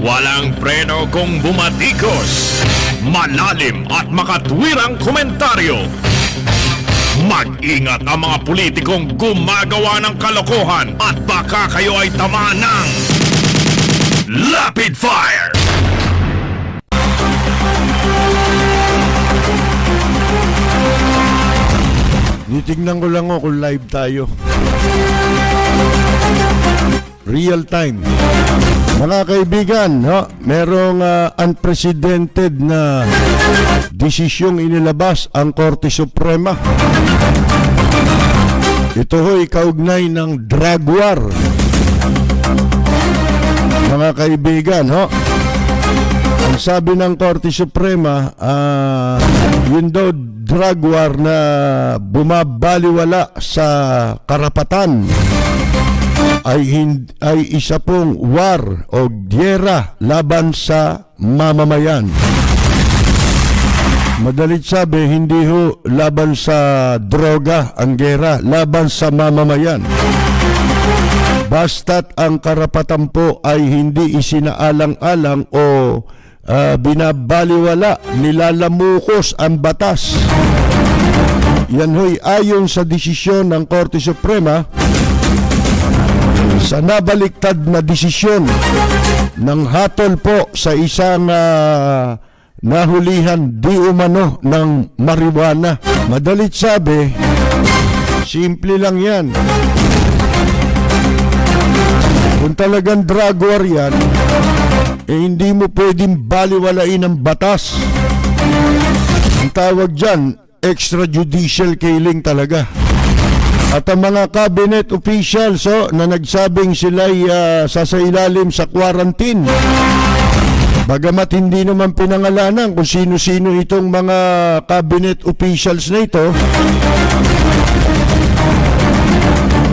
Walang preno kung bumatikos. Malalim at makatwirang komentaryo. Mag-ingat ang mga politikong gumagawa ng kalokohan at baka kayo ay tamaan ng Rapid Fire! Nitignan ko lang kung live tayo. Real time. Mga kaibigan, merong unprecedented na desisyong inilabas ang Korte Suprema. Ito ho'y kaugnay ng drug war. Mga kaibigan, ang sabi ng Korte Suprema, yun daw drug war na bumabaliwala sa karapatan ay isa pong war o gyera laban sa mamamayan. Madalit sabi, hindi ho laban sa droga ang gyera, laban sa mamamayan. Basta't ang karapatan po ay hindi isinaalang-alang o binabaliwala, nilalamukos ang batas. Yan ho'y ayon sa desisyon ng Korte Suprema sa nabaliktad na desisyon ng hatol po sa isang nahulihan di umano ng marijuana. Madalit sabi, simple lang yan. Kung talagang drug war yan, hindi mo pwedeng baliwalain ang batas. Ang tawag dyan, extrajudicial killing talaga. At ang mga cabinet officials na nagsabing sila'y sasailalim sa quarantine, bagamat hindi naman pinangalanan kung sino-sino itong mga cabinet officials na ito,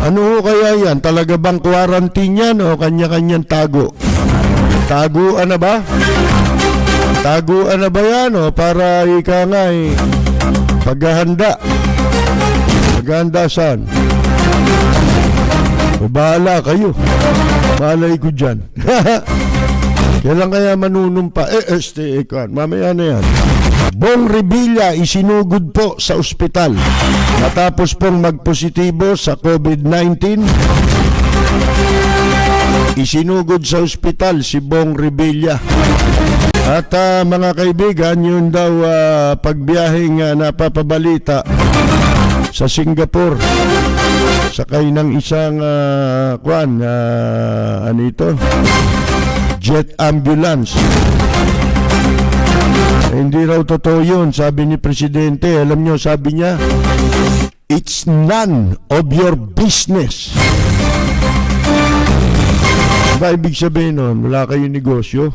ano ho kaya yan? Talaga bang quarantine yan o kanya-kanyang tago? Taguan na ba? Taguan na ba yan o para ika nga paghahanda? Paghahanda saan? O bahala kayo. Malay ko dyan. Kailan kaya manunumpa? Mamaya na yan. Bong Revilla isinugod po sa ospital matapos pong magpositibo sa COVID-19. Isinugod sa ospital si Bong Revilla. At mga kaibigan, yun daw pagbiyaheng napapabalita sa Singapore sakay ng isang jet ambulance. Hindi raw totoo yun, sabi ni Presidente. Alam nyo, sabi niya, it's none of your business. Ba ibig sabihin nun? Wala kayong negosyo.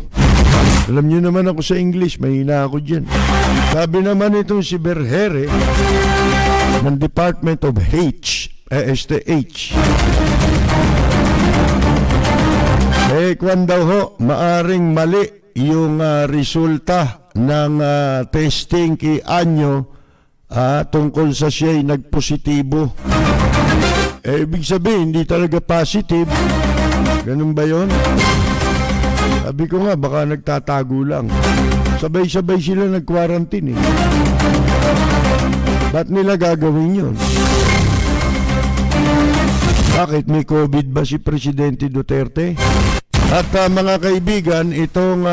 Alam nyo naman ako sa English, mahina ako dyan. Sabi naman itong si Berhere ng Department of STH. Kwan daw ho, maaring mali yung resulta ng testing kay Anyo tungkol sa siya'y nagpositibo. Ibig sabihin, hindi talaga positive. Ganun ba yun? Sabi ko nga, baka nagtatago lang. Sabay-sabay sila nag-quarantine eh. Ba't nila gagawin yun? Bakit may COVID ba si Presidente Duterte? At mga kaibigan, itong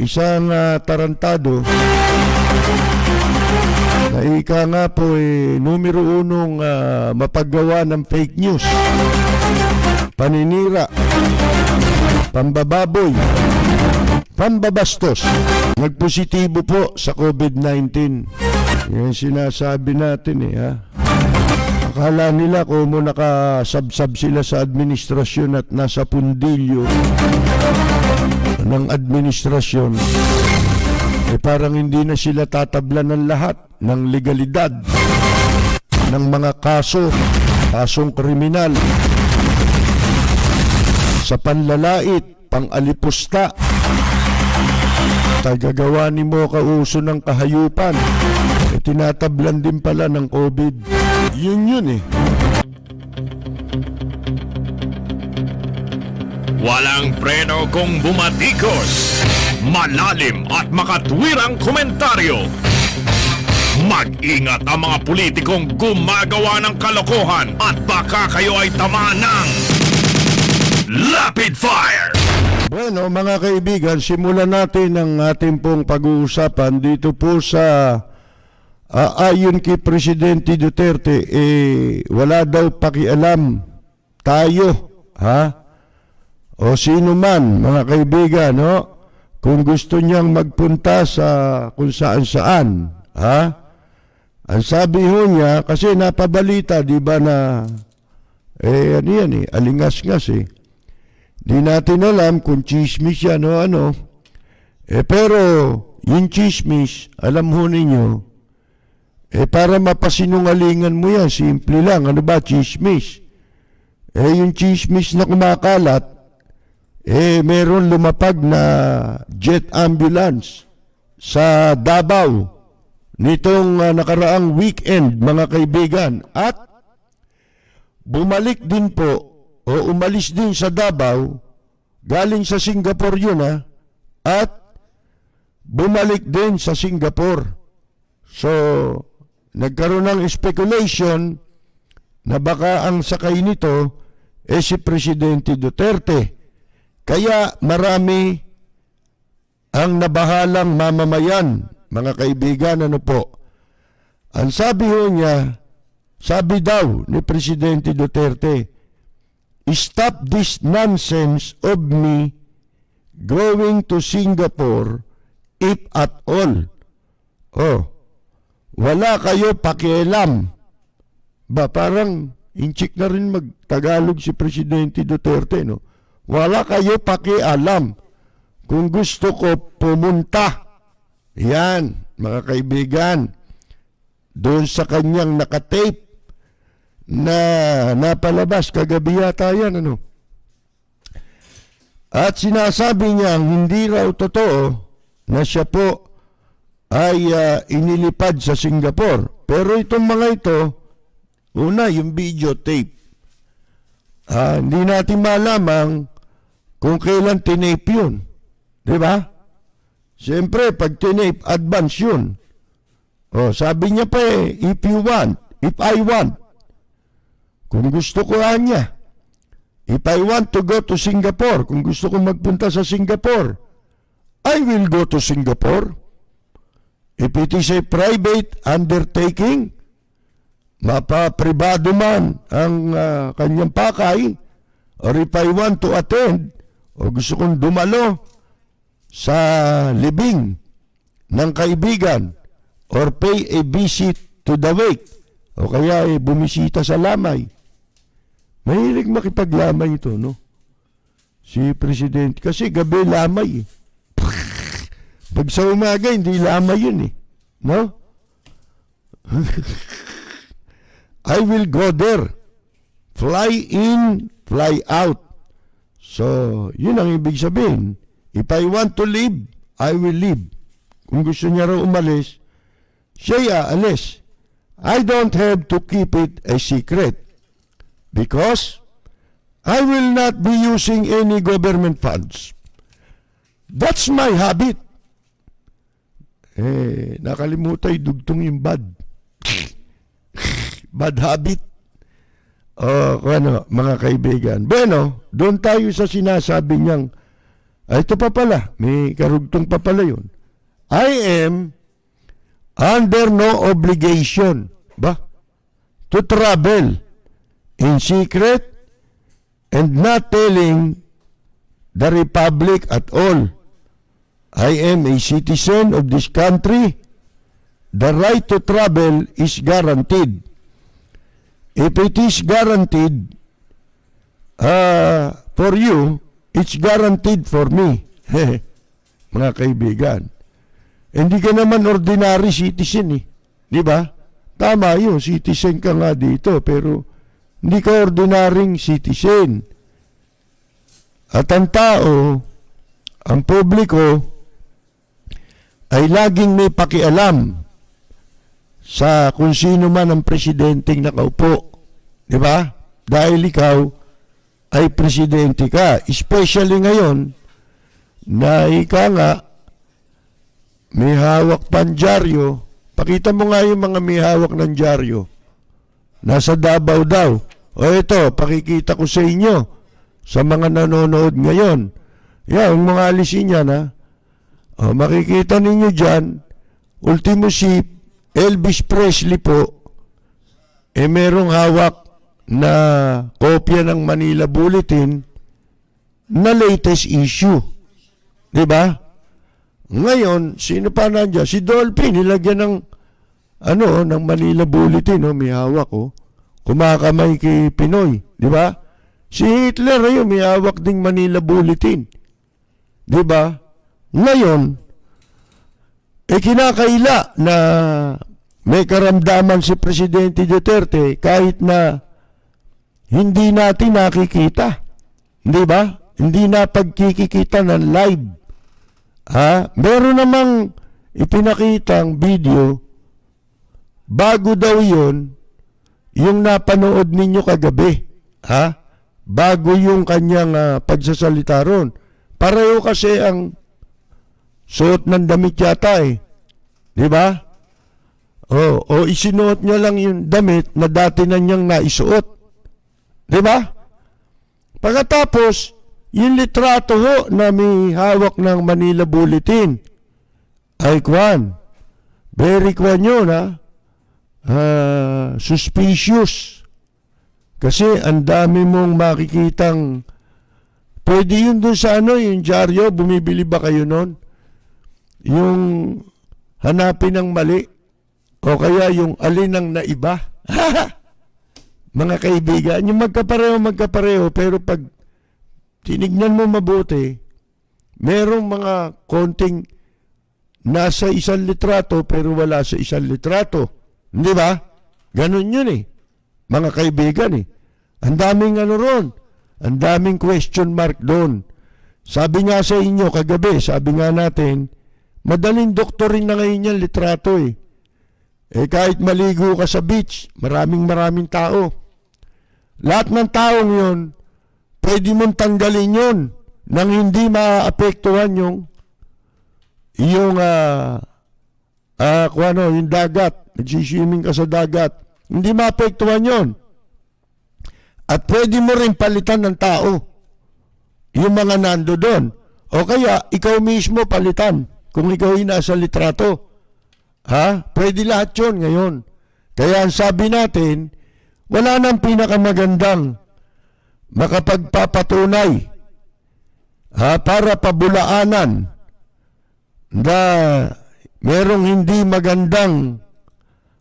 isang tarantado na ika nga po numero unong mapaggawa ng fake news, paninira, pambababoy, pambabastos, nagpositibo po sa COVID-19. Yan sinasabi natin Akala nila kung nakasabsab sila sa administrasyon at nasa pundilyo ng administrasyon, parang hindi na sila tatablan ng lahat ng legalidad ng mga kasong kriminal sa panlalait, pang-alipusta, tagagawa ni mo kauso ng kahayupan, tinatablan din pala ng COVID. Yun Walang preno kung bumatikos. Malalim at makatwirang komentaryo. Mag-ingat ang mga politikong gumagawa ng kalokohan at baka kayo ay tamaan ng Lapid Fire! Bueno, mga kaibigan, simulan natin ang ating pong pag-uusapan dito po sa ayon kay Presidente Duterte, wala daw pakialam tayo, ha? O sino man, mga kaibigan, no? Kung gusto niyang magpunta sa kung saan-saan, ha? Ang sabi ho niya, kasi napabalita, di ba na, ano yan alingas-ngas Di natin alam kung chismis yan o ano. Pero, yung chismis, alam ho ninyo, para mapasinungalingan mo yan, simple lang, ano ba, chismis? Yung chismis na kumakalat, meron lumapag na jet ambulance sa Davao nitong nakaraang weekend, mga kaibigan, at bumalik din po o umalis din sa Davao, galing sa Singapore yun at bumalik din sa Singapore. So, nagkaroon ng speculation na baka ang sakay nito si Presidente Duterte. Kaya marami ang nabahalang mamamayan, mga kaibigan, ano po. Ang sabi ho niya, sabi daw ni Presidente Duterte, "Stop this nonsense of me going to Singapore if at all." Wala kayo pakialam. Ba, parang inchik na rin mag-Tagalog si Presidente Duterte, no? Wala kayo pakialam. Kung gusto ko pumunta, yan, mga kaibigan, doon sa kanyang nakatape na napalabas kagabi yata yan, ano? At sinasabi niya hindi raw totoo na siya po ay inilipad sa Singapore. Pero itong mga ito, una, yung videotape. Hindi natin malamang kung kailan tinape yun. Di ba? Siyempre, pag tinape, advance yun. Sabi niya pa if you want, if I want. Kung gusto ko niya. If I want to go to Singapore, kung gusto ko magpunta sa Singapore, I will go to Singapore. If it is a private undertaking, mapapribado man ang kanyang pakay, or if I want to attend, o gusto kong dumalo sa libing ng kaibigan, or pay a visit to the wake, o kaya bumisita sa lamay. Mahilig makipaglamay ito, no? Si Presidente, kasi gabi lamay Pag sa umaga, hindi lamay yun no? I will go there. Fly in, fly out. So, yun ang ibig sabihin. If I want to leave, I will leave. Kung gusto niya raw umalis, siya alis. I don't have to keep it a secret because I will not be using any government funds. That's my habit. Nakalimutan dugtong yung bad. Bad habit. Mga kaibigan. Bueno, doon tayo sa sinasabi niyang, ito pa pala, may karugtong pa pala yun. I am under no obligation to travel in secret and not telling the Republic at all. I am a citizen of this country. The right to travel is guaranteed. If it is guaranteed for you, it's guaranteed for me. Mga kaibigan. Hindi ka naman ordinary citizen Di ba? Tama yun, citizen ka nga dito, pero hindi ka ordinaryong citizen. At ang tao, ang publiko, ay laging may pakialam sa kung sino man ang presidenteng nakaupo. Di ba? Dahil ikaw ay presidente ka. Especially ngayon na ika nga may hawak pang dyaryo. Pakita mo nga yung mga may hawak ng dyaryo. Nasa Davao daw. O ito, pakikita ko sa inyo sa mga nanonood ngayon. Yan, mga alisin yan ha. O, makikita ninyo dyan, ultimo si Elvis Presley po, merong hawak na kopya ng Manila Bulletin na latest issue. Diba? Ngayon, sino pa nandiyan? Si Dolphy, nilagyan ng ng Manila Bulletin, may hawak, kumakamay kay Pinoy, di ba? Si Hitler, may hawak ding Manila Bulletin. Di ba? Ngayon, kinakaila na may karamdaman si Presidente Duterte kahit na hindi natin nakikita. Di ba? Hindi na pagkikita ng live. Meron namang ipinakitang video bago daw yun yung napanood ninyo kagabi. Bago yung kanyang pagsasalita ron. Pareho kasi ang suot ng damit yata Di ba? O isinuot niya lang yung damit na dati na niyang naisuot. Di ba? Pagkatapos, yung litrato na may hawak ng Manila Bulletin ay very yun suspicious. Kasi ang dami mong makikitang pwede yun dun sa yung dyaryo, bumibili ba kayo nun? Yung hanapin ng mali o kaya yung alin ng naiba. Mga kaibigan, yung magkapareho pero pag tinignan mo mabuti, merong mga konting nasa isang litrato pero wala sa isang litrato. Hindi ba? Ganun yun mga kaibigan Ang daming ron. Ang daming question mark doon. Sabi nga sa inyo kagabi, sabi nga natin, madaling doktorin na ngayon yan litrato kahit maligo ka sa beach, maraming tao. Lahat ng taong yun, pwede mong tanggalin yun nang hindi maapektuhan yung yung dagat. Nagsiswimming ka sa dagat. Hindi maapektuhan yun. At pwede mo rin palitan ng tao yung mga nando doon. O kaya, ikaw mismo palitan kung ikaw ay nasa litrato. Pwede lahat yun ngayon. Kaya ang sabi natin, wala nang pinakamagandang makapagpapatunay para pabulaanan na merong hindi magandang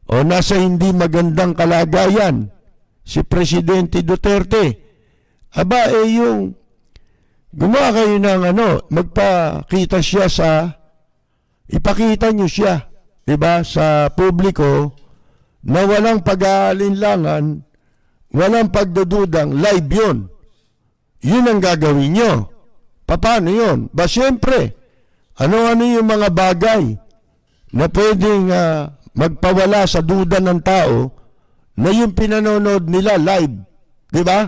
o nasa hindi magandang kalagayan si Presidente Duterte. Yung gumawa kayo ng magpakita siya ipakita niyo siya, diba, sa publiko na walang pag-aalinlangan, walang pagdududang, live yun. Yun ang gagawin nyo. Paano yun? Siyempre, ano-ano yung mga bagay na pwedeng magpawala sa duda ng tao na yung pinanonood nila live. Di ba?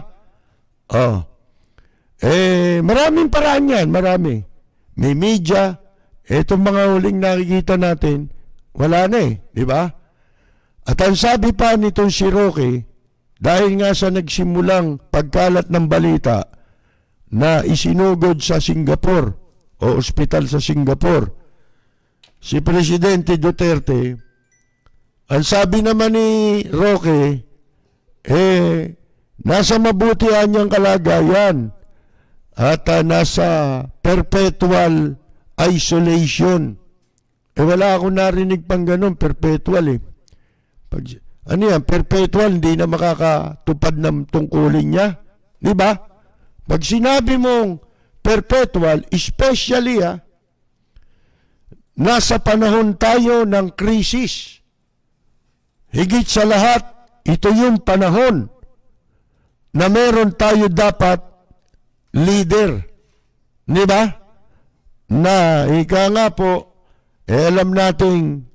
Maraming paraan yan, marami. May media, etong mga huling nakikita natin, wala na di ba? At ang sabi pa nitong si Roque, dahil nga sa nagsimulang pagkalat ng balita na isinugod sa Singapore o ospital sa Singapore, si Presidente Duterte, ang sabi naman ni Roque, nasa mabutihan niyang kalagayan at nasa perpetual isolation. Wala akong narinig pang ganun, perpetual perpetual, hindi na makakatupad ng tungkulin niya. Di ba? Pag sinabi mong perpetual, especially nasa panahon tayo ng krisis. Higit sa lahat, ito yung panahon na meron tayo dapat leader. Di ba? Na ika nga po, alam nating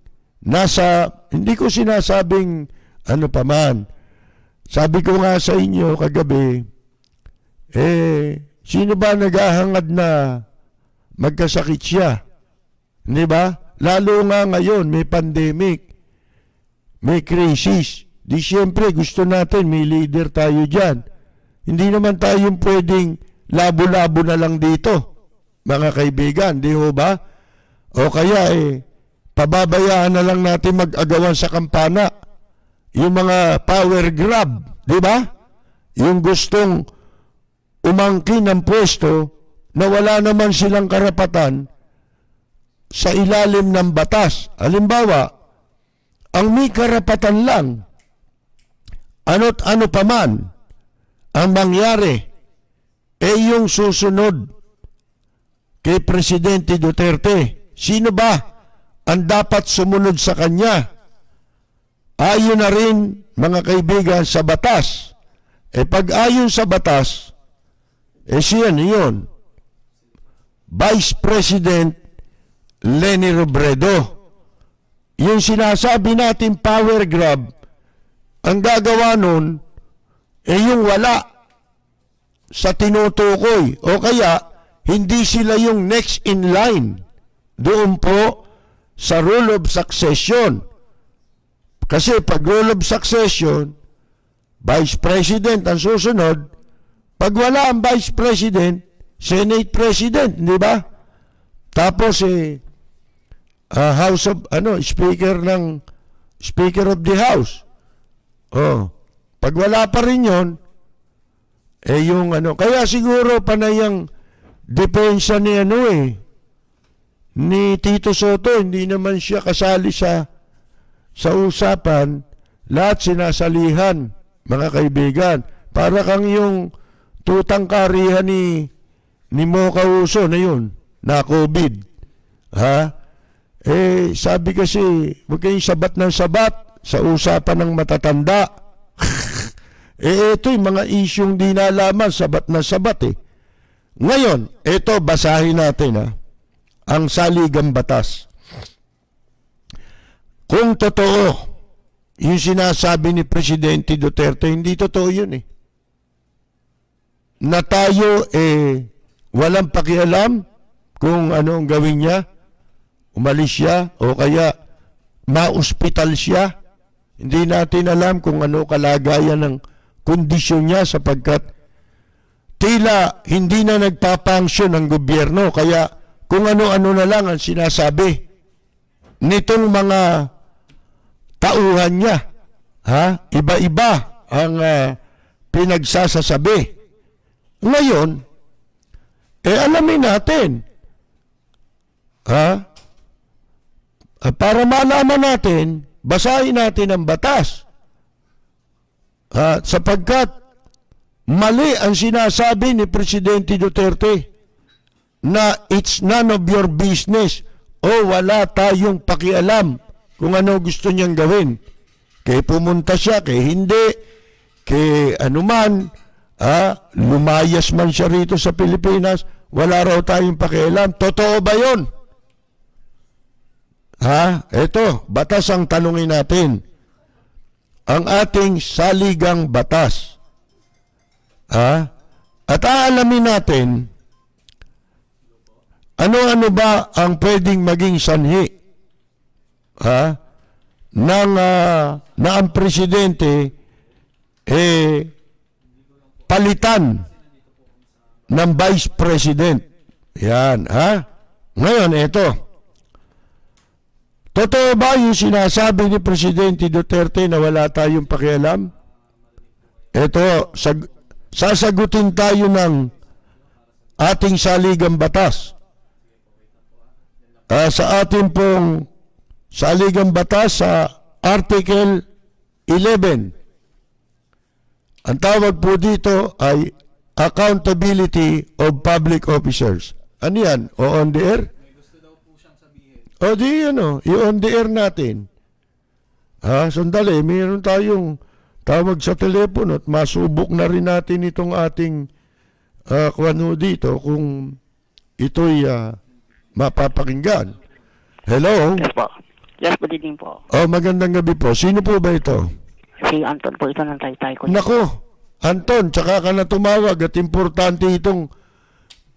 hindi ko sinasabing paman. Sabi ko nga sa inyo kagabi, Sino ba naghahangad na magkasakit siya? Di ba? Lalo nga ngayon, may pandemic, may crisis. Di siyempre, gusto natin, may leader tayo dyan. Hindi naman tayong pwedeng labo-labo na lang dito, mga kaibigan, di ho ba? O kaya pababayaan na lang natin mag-agawan sa kampana. Yung mga power grab, di ba? Yung gustong umangkin ng pwesto na wala naman silang karapatan sa ilalim ng batas. Halimbawa, ang may karapatan lang, ano't ano pa man ang mangyari, yung susunod kay Presidente Duterte. Sino ba ang dapat sumunod sa kanya? Ayon na rin, mga kaibigan, sa batas. Pag ayon sa batas, siya yun. Vice President Leni Robredo. Yung sinasabi natin power grab, ang gagawa nun, yung wala sa tinutukoy. O kaya, hindi sila yung next in line. Doon po sa rule of succession. Kasi pag rule of succession, Vice President ang susunod. Pag wala ang Vice President, Senate President, di ba? Tapos House of Speaker of the House. Pag wala pa rin 'yon, yung kaya siguro panay ang depensa ni ni Tito Soto, hindi naman siya kasali sa usapan, lahat sinasalihan, mga kaibigan. Para kang yung tutang karihan ni Mocha Uso na yun, na COVID. Ha? Sabi kasi, huwag kayong sabat ng sabat sa usapan ng matatanda. Ito yung mga isyong di nalaman, sabat na sabat Ngayon, ito, basahin natin ang saligang batas. Kung totoo, yung sinasabi ni Presidente Duterte, hindi totoo yun na tayo walang pakialam kung ano ang gawin niya, umalis siya o kaya ma-hospital siya. Hindi natin alam kung ano kalagayan ng kondisyon niya sapagkat tila hindi na nagpapangsyon ng gobyerno. Kaya kung ano-ano na lang ang sinasabi nitong mga tauhan niya. Iba-iba ang pinagsasasabi. Ngayon, alamin natin. Para malaman natin, basahin natin ang batas. Sapagkat mali ang sinasabi ni Presidente Duterte na it's none of your business o wala tayong pakialam kung ano gusto niyang gawin. Kaya pumunta siya, kaya hindi, kaya anuman, lumayas man siya rito sa Pilipinas, wala raw tayong pakialam. Totoo ba yun? Ito, batas ang tanungin natin. Ang ating saligang batas. At aalamin natin, ano-ano ba ang pwedeng maging sanhi na ang presidente palitan ng vice president. Yan, Ngayon, ito. Totoo ba yung sinasabi ni Presidente Duterte na wala tayong pakialam? Ito, sasagutin tayo ng ating saligang batas. Sa ating pong saligang batas sa Article 11. Ang tawag po dito ay accountability of public officers. Ano yan? O on the air? May gusto daw po siyang sabihin. O di i-on the air natin. Sandali, mayroon tayong tawag sa telepono at masubok na rin natin itong ating dito kung ito'y mapapakinggan. Hello? Yes po. Yes, good evening po. Magandang gabi po. Sino po ba ito? Si Anton po, ito ng taytay ko. Nako, Anton, tsaka ka na tumawag at importante itong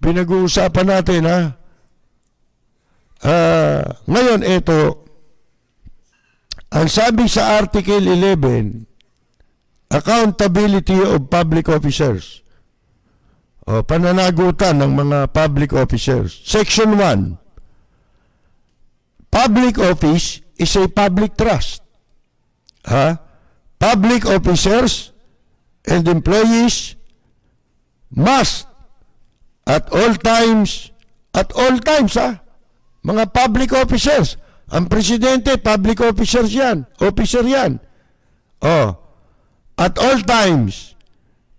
pinag-uusapan natin, ha? Ngayon, ito, ang sabi sa Article 11, Accountability of Public Officers. O, pananagutan ng mga public officers. Section 1, Public office is a public trust. Public officers and employees must at all times, mga public officers, ang presidente, public officer yan. At all times,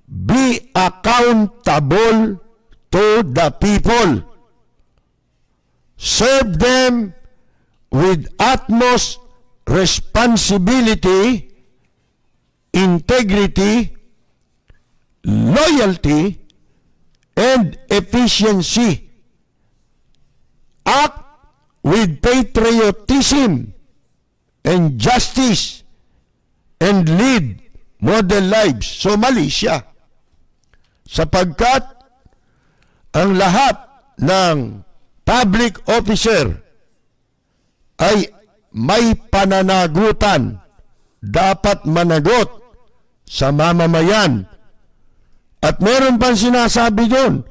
be accountable to the people. Serve them with utmost responsibility, integrity, loyalty, and efficiency. Act with patriotism and justice and lead model lives. So mali siya. Sapagkat ang lahat ng public officer ay may pananagutan, dapat managot sa mamamayan. At meron pang sinasabi doon,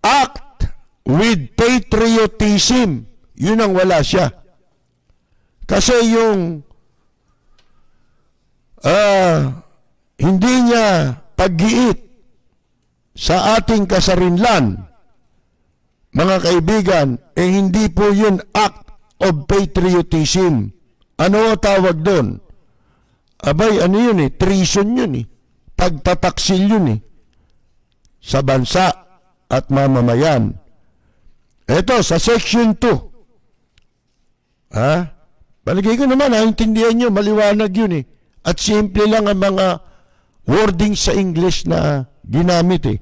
act with patriotism. Yun ang wala siya. Kasi yung hindi niya paggiit sa ating kasarinlan, mga kaibigan, hindi po yun act of patriotism. Ano tawag doon? Abay, ano yun treason yun pagtataksil yun sa bansa at mamamayan. Ito, sa section 2. Palagay ko naman, intindihan nyo, maliwanag yun At simple lang ang mga wording sa English na ginamit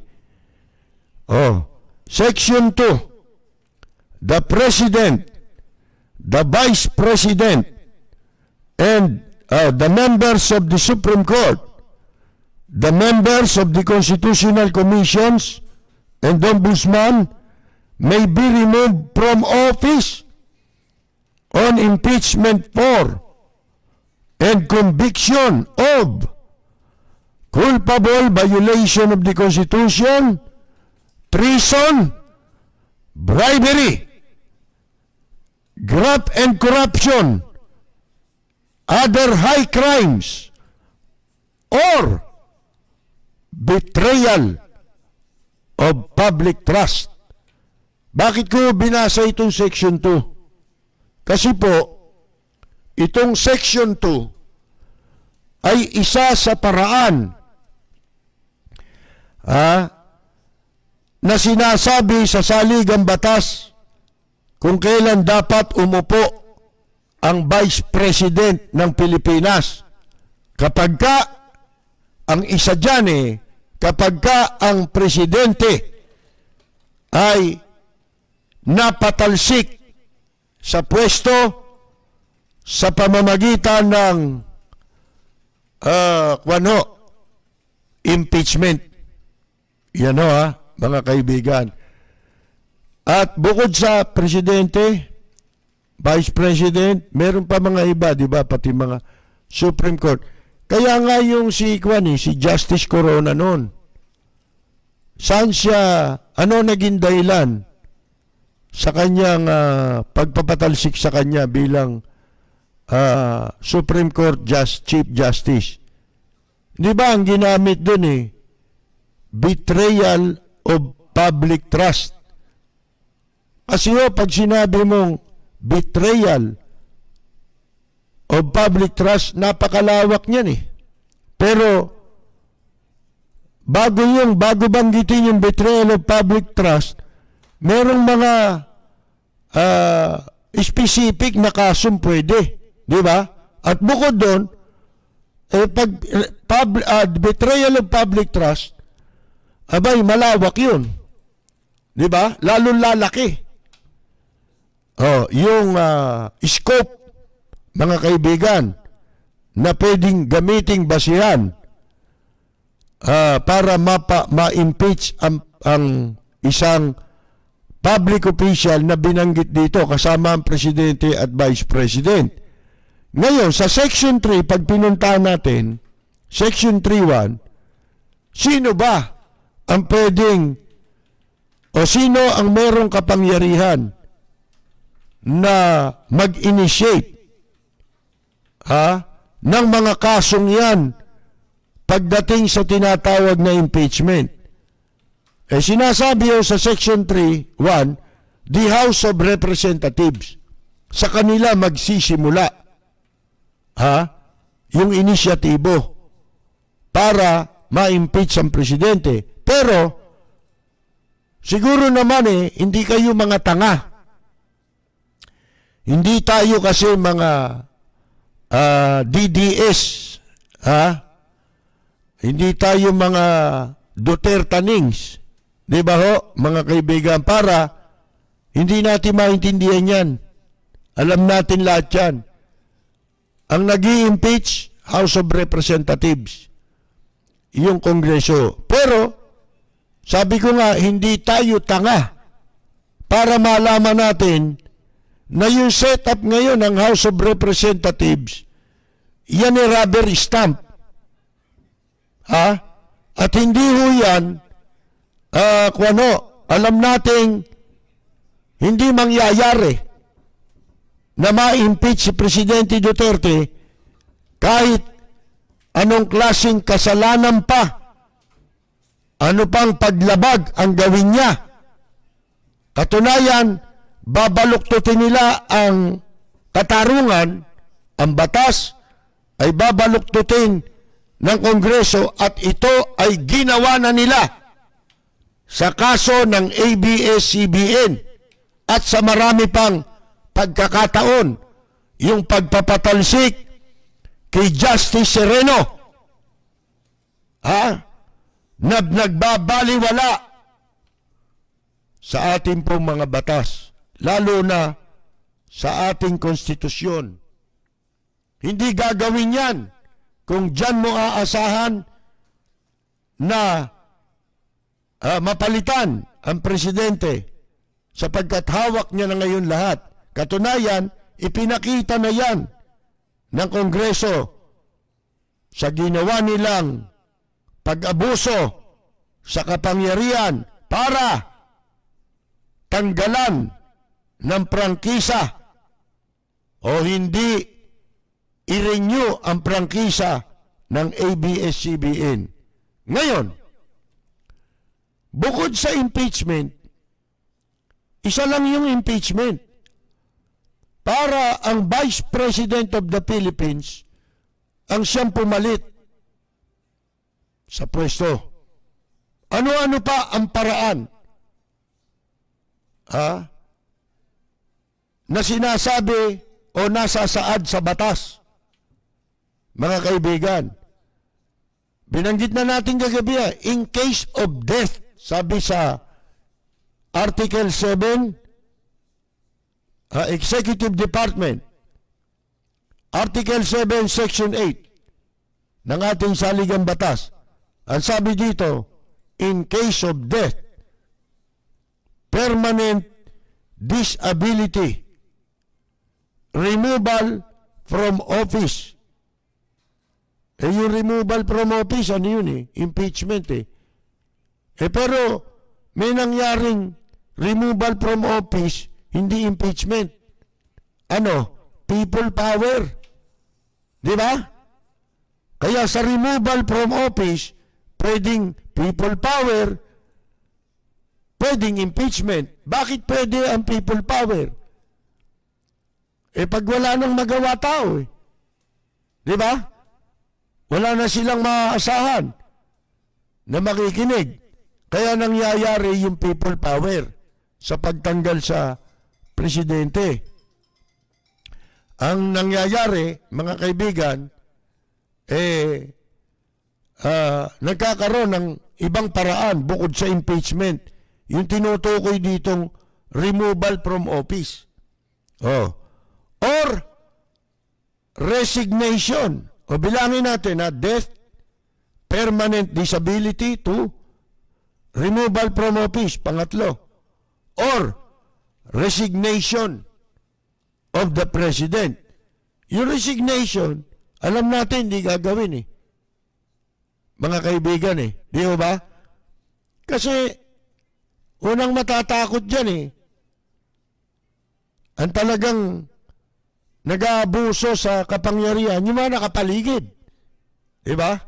Section 2. The President, the Vice President, and the members of the Supreme Court, the members of the Constitutional Commissions, and the Ombudsman may be removed from office on impeachment for and conviction of culpable violation of the Constitution, treason, bribery, graft and corruption, other high crimes, or betrayal of public trust. Bakit ko binasa itong Section 2? Kasi po, itong Section 2 ay isa sa paraan na sinasabi sa saligang batas kung kailan dapat umupo ang Vice President ng Pilipinas. Kapag ka, ang isa dyan kapag ka ang Presidente ay napatalsik sa pwesto sa pamamagitan ng impeachment. Yan mga kaibigan. At bukod sa Presidente, Vice President, meron pa mga iba, di ba? Pati mga Supreme Court. Kaya nga yung si Justice Corona noon. Saan siya, ano naging dahilan sa kanyang pagpapatalsik sa kanya bilang Supreme Court Chief Justice? Di ba ang ginamit doon betrayal of public trust. Kasi pag sinabi mong betrayal of public trust, napakalawak niyan Pero bago banggitin yung betrayal of public trust, merong mga specific na kasong pwede, di ba? At bukod doon, betrayal of public trust, abay malawak yun, di ba? Lalong lalaki. Yung scope, mga kaibigan, na pwedeng gamiting basihan para ma-impeach ang isang public official na binanggit dito kasama ang presidente at vice president. Ngayon, sa Section 3, pag pinuntahan natin, Section 3.1, sino ba ang pwedeng o sino ang merong kapangyarihan na mag-initiate ng mga kasong yan pagdating sa tinatawag na impeachment? Sinasabi sa Section 3.1, the House of Representatives. Sa kanila magsisimula yung inisyatibo para ma-impeach ang presidente. Pero, siguro naman hindi kayo mga tanga. Hindi tayo kasi mga DDS, hindi tayo mga Dutertanings. Di ba ho, mga kaibigan, para hindi natin maintindihan yan. Alam natin lahat yan. Ang nag-i-impeach, House of Representatives, yung Kongreso. Pero, sabi ko nga, hindi tayo tanga para malaman natin na yung setup ngayon ng House of Representatives, yan ay rubber stamp. At hindi ho yan, alam nating hindi mangyayari na ma-impeach si Presidente Duterte kahit anong klaseng kasalanan pa, ano pang paglabag ang gawin niya. Katunayan, babaluktutin nila ang katarungan, ang batas ay babaluktutin ng Kongreso at ito ay ginawa na nila sa kaso ng ABS-CBN at sa marami pang pagkakataon, yung pagpapatalsik kay Justice Sereno na nagbabaliwala sa ating pong mga batas, lalo na sa ating konstitusyon. Hindi gagawin yan kung dyan mo aasahan na mapalitan ang presidente sapagkat hawak niya na ngayon lahat. Katunayan, ipinakita na yan ng Kongreso sa ginawa nilang pag-abuso sa kapangyarihan para tanggalan ng prangkisa o hindi i-renew ang prangkisa ng ABS-CBN. Ngayon, bukod sa impeachment, isa lang yung impeachment para ang Vice President of the Philippines ang siyang pumalit sa pwesto. Ano-ano pa ang paraan na sinasabi o nasasaad sa batas? Mga kaibigan, binanggit na natin kagabi, in case of death, sabi sa Article 7, Executive Department, Article 7, Section 8 ng ating saligang batas. Ang sabi dito, in case of death, permanent disability, removal from office. Yung removal from office, ano yun impeachment pero may nangyaring removal from office, hindi impeachment. People power. Di ba? Kaya sa removal from office, pwedeng people power, pwedeng impeachment. Bakit pwede ang people power? Pag wala nang magawa tao Di ba? Wala na silang maaasahan na makikinig. Kaya nangyayari yung people power sa pagtanggal sa presidente. Ang nangyayari, mga kaibigan, nagkakaroon ng ibang paraan bukod sa impeachment. Yung tinutukoy ditong removal from office. Or resignation. O bilangin natin death, permanent disability to removal from office, pangatlo, or resignation of the president. Yung resignation, alam natin, hindi gagawin eh. Mga kaibigan eh. Di ba? Kasi, unang matatakot dyan eh. Ang talagang nag-aabuso sa kapangyarihan, yung mga nakapaligid. Di ba?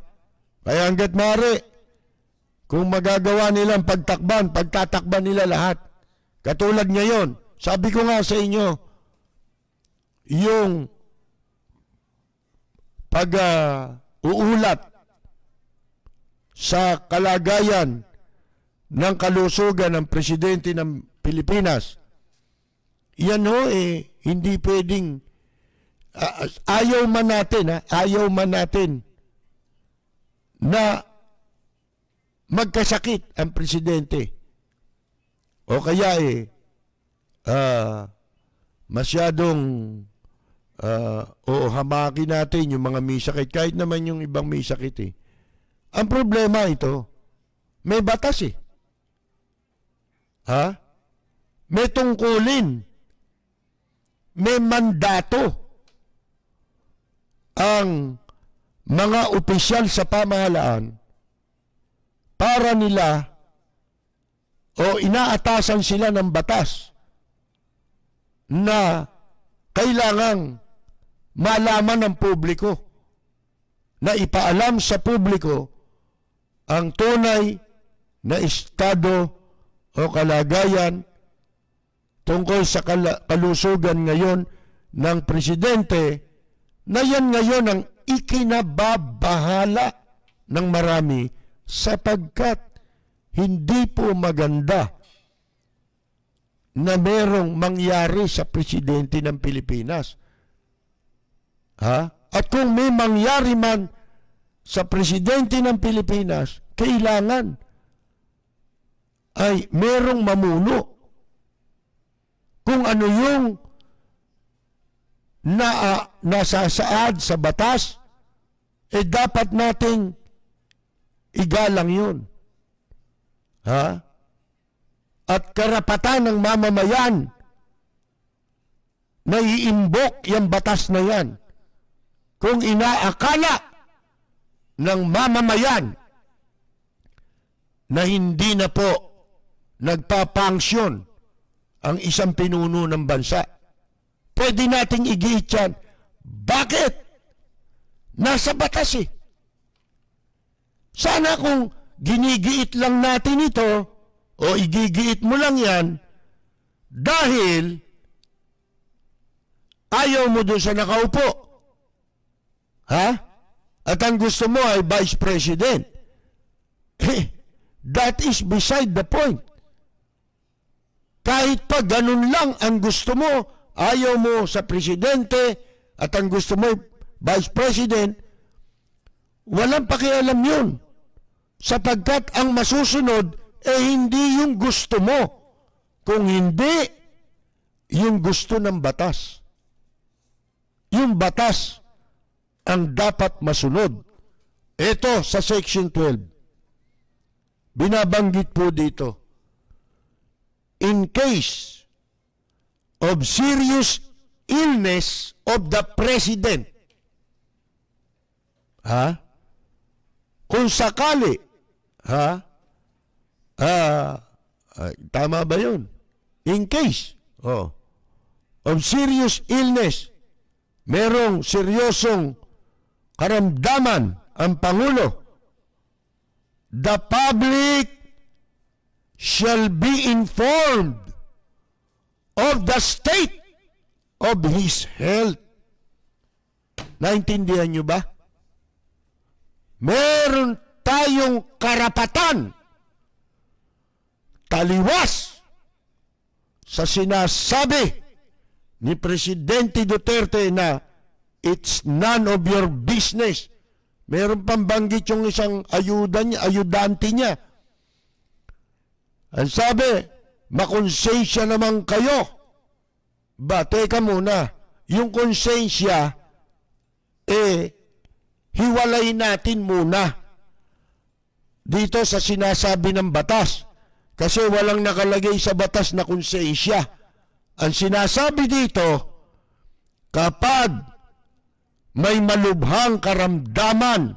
Kaya hanggat maaari, kung magagawa nilang pagtatakban nila lahat. Katulad ngayon, sabi ko nga sa inyo, yung pag-uulat sa kalagayan ng kalusugan ng presidente ng Pilipinas, yan ho hindi pwedeng, ayaw man natin na magkasakit ang presidente. O kaya masyadong hamakin natin yung mga may sakit, kahit naman yung ibang may sakit eh. Ang problema ito, may batas eh. Ha? May tungkulin. May mandato ang mga opisyal sa pamahalaan para nila o inaatasan sila ng batas na kailangang malaman ng publiko, na ipaalam sa publiko ang tunay na estado o kalagayan tungkol sa kalusugan ngayon ng presidente, na yan ngayon ang ikinababahala ng marami sapagkat hindi po maganda na merong mangyari sa presidente ng Pilipinas. Ha? At kung may mangyari man sa presidente ng Pilipinas, kailangan ay merong mamuno kung ano yung nasasaad sa batas, dapat nating igalang yun. Ha? At karapatan ng mamamayan na iimbok yung batas na yan. Kung inaakala ng mamamayan na hindi na po nagpapangsyon ang isang pinuno ng bansa, pwede nating igiit yan. Bakit? Nasa batas eh. Sana kung ginigiit lang natin ito, o igigiit mo lang yan, dahil ayaw mo doon sa nakaupo. Ha? At ang gusto mo ay Vice President. That is beside the point. Kahit pa ganun lang ang gusto mo, ayaw mo sa Presidente, at ang gusto mo ay Vice President, walang pakialam yun. Sapagkat ang masusunod hindi yung gusto mo. Kung hindi, yung gusto ng batas. Yung batas ang dapat masunod. Ito sa Section 12. Binabanggit po dito, in case of serious illness of the President. Ha? Kung sakali, tama ba yun? In case of serious illness, merong seryosong karamdaman ang Pangulo, the public shall be informed of the state of his health. Naintindihan nyo ba? Meron tayong karapatan taliwas sa sinasabi ni Presidente Duterte na it's none of your business. Meron pang banggit yung isang ayudante niya. Ang sabi, makonsensya naman kayo. Ba, teka muna, yung konsensya, hiwalay natin muna. dito sa sinasabi ng batas. Kasi walang nakalagay sa batas na konsensya. Ang sinasabi dito, kapag may malubhang karamdaman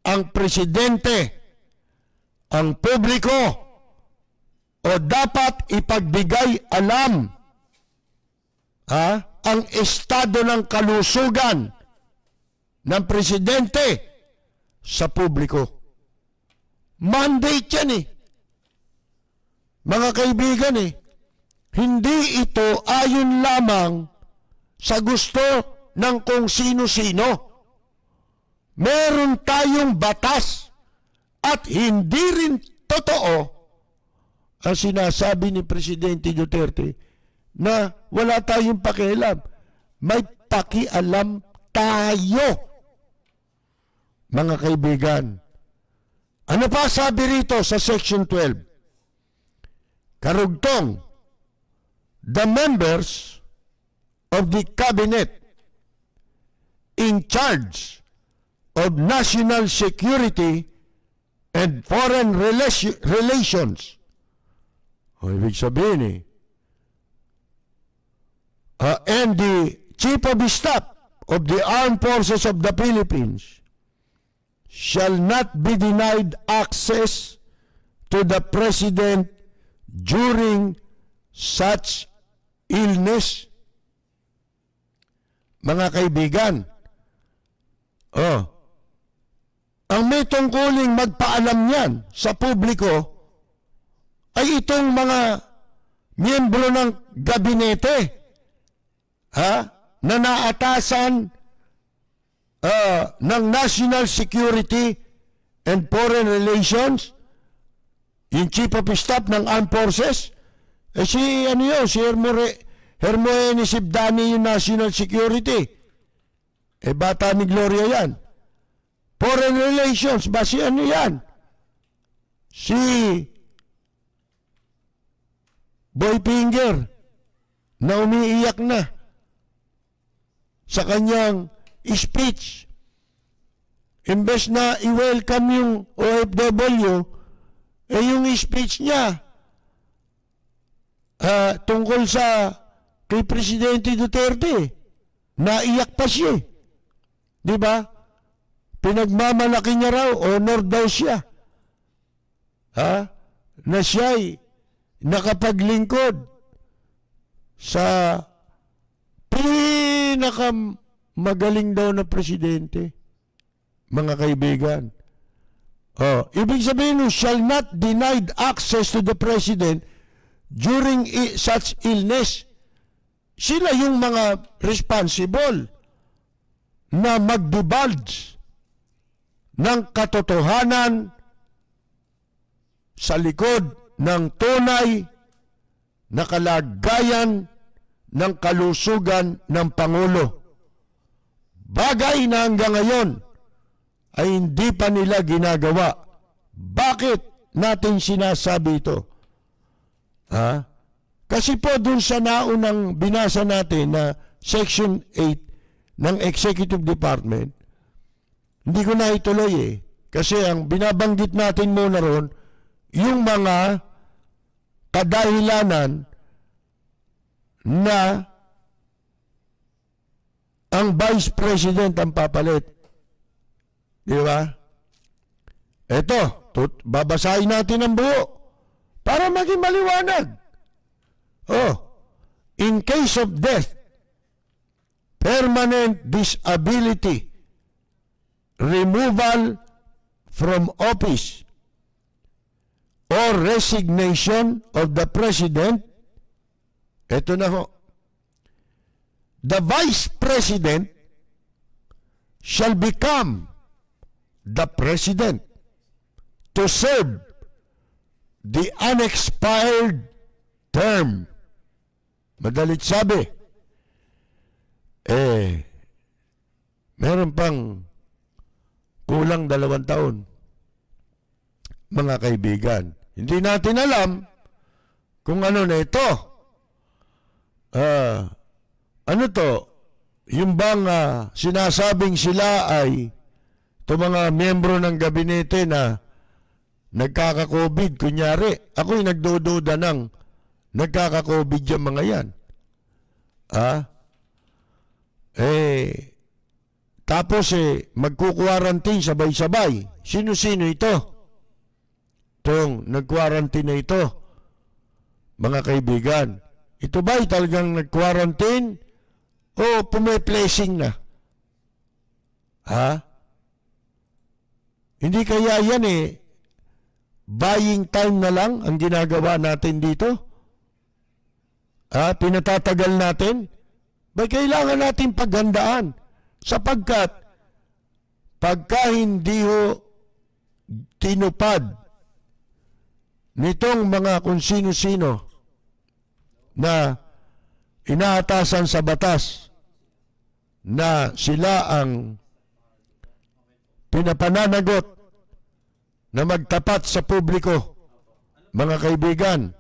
ang presidente, ang publiko, o dapat ipagbigay alam ang estado ng kalusugan ng presidente sa publiko. Mandate yan eh. Mga kaibigan hindi ito ayon lamang sa gusto ng kung sino-sino. Meron tayong batas at hindi rin totoo ang sinasabi ni Presidente Duterte na wala tayong pakialam. May pakialam tayo. Mga kaibigan, ano pa sabi rito sa Section 12? Karugtong, the members of the cabinet in charge of national security and foreign relations. O ibig sabihin and the chief of the staff of the armed forces of the Philippines shall not be denied access to the president during such illness. Mga kaibigan, ang may tungkuling magpaalam niyan sa publiko ay itong mga miyembro ng gabinete na naatasan ng National Security and Foreign Relations, yung Chief of Staff ng Armed Forces, si Hermoene Sibdani yung National Security. Bata ni Gloria yan. Foreign Relations, ba si ano yan? Si Boy Finger na umiiyak na sa kanyang speech. Imbes na i-welcome yung OFW, yung speech niya tungkol sa kay Presidente Duterte, naiyak pa siya. Di ba? Pinagmamalaki niya raw, honor daw siya. Na siya'y nakapaglingkod sa pinakamagaling daw na presidente. Mga kaibigan. Ibig sabihin, shall not denied access to the president during such illness. Sila yung mga responsible na mag-divulge ng katotohanan sa likod ng tunay na kalagayan ng kalusugan ng Pangulo. Bagay na hanggang ngayon ay hindi pa nila ginagawa. Bakit natin sinasabi ito? Kasi po dun sa naunang binasa natin na Section 8 ng Executive Department, hindi ko na ituloy Kasi ang binabanggit natin muna ron, yung mga kadahilanan na ang Vice President ang papalit. Di ba? Ito, babasahin natin ang buo para maging maliwanag. In case of death, permanent disability, removal from office, or resignation of the President, ito na ho, the Vice President shall become the President to serve the unexpired term. Madalit sabi, meron pang kulang 2 taon. Mga kaibigan, hindi natin alam kung ano na ito. Ano to? Yung bang sinasabing sila ay itong mga miyembro ng gabinete na nagkaka-COVID, kunyari, ako'y nagdododa ng nagkaka-COVID yung mga yan. Tapos magku-quarantine sabay-sabay. Sino-sino ito? Itong nag-quarantine na ito, mga kaibigan. Ito ba'y talagang nag-quarantine o pume-placing na? Hindi kaya yan buying time na lang ang ginagawa natin dito? Pinatatagal natin? Ba kailangan natin paghandaan sapagkat pagka hindi tinupad nitong mga kung sino-sino na inaatasan sa batas na sila ang pinapananagot na magtapat sa publiko, mga kaibigan,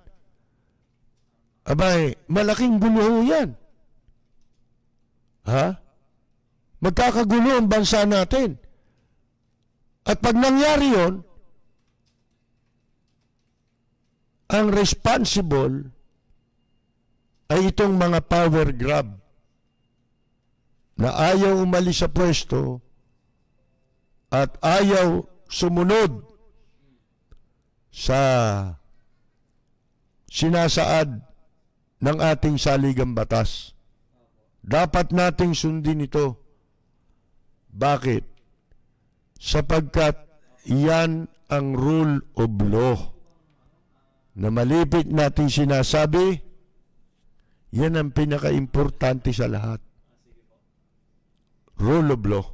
abay, malaking gulo yan. Magkakagulo ang bansa natin. At pag nangyari yon, ang responsible ay itong mga power grab na ayaw umalis sa pwesto at ayaw sumunod sa sinasaad ng ating saligang batas. Dapat nating sundin ito. Bakit? Sapagkat yan ang rule of law na malipit natin sinasabi, yan ang pinaka-importante sa lahat. Rule of law.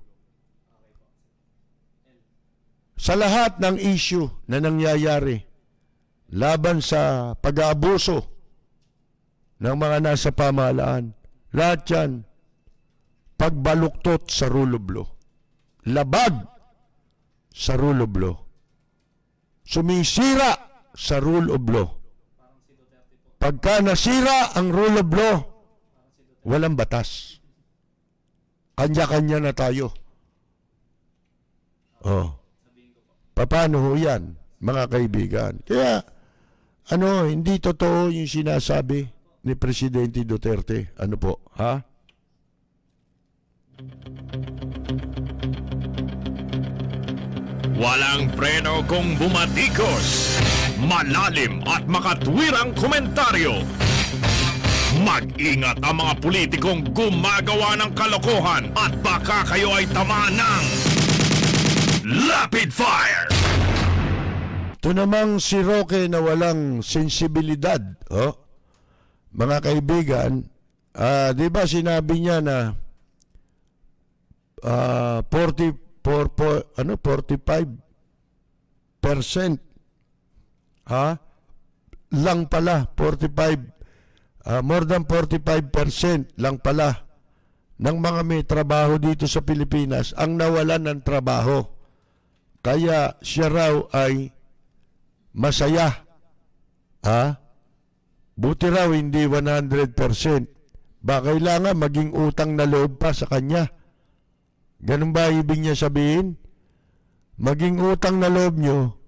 Sa lahat ng issue na nangyayari laban sa pag-aabuso ng mga nasa pamahalaan, lahat yan pagbaluktot sa rule of law. Labag sa rule of law. Sumisira sa rule of law. Pagka nasira ang rule of law, walang batas. Kanya-kanya na tayo. Paano ho yan, mga kaibigan? Kaya, hindi totoo yung sinasabi ni Presidente Duterte. Ano po, Walang preno kung bumatikos. Malalim at makatwirang komentaryo. Mag-ingat ang mga politikong gumagawa ng kalokohan at baka kayo ay tamaan ng Lapid Fire! Ito namang si Roque na walang sensibilidad. Mga kaibigan, di ba sinabi niya na 45% lang pala, 45, more than 45% lang pala ng mga may trabaho dito sa Pilipinas ang nawalan ng trabaho. Kaya siya raw ay masaya. Buti raw hindi 100%. Ba kailangan maging utang na loob pa sa kanya? Ganun ba ibig niya sabihin? Maging utang na loob nyo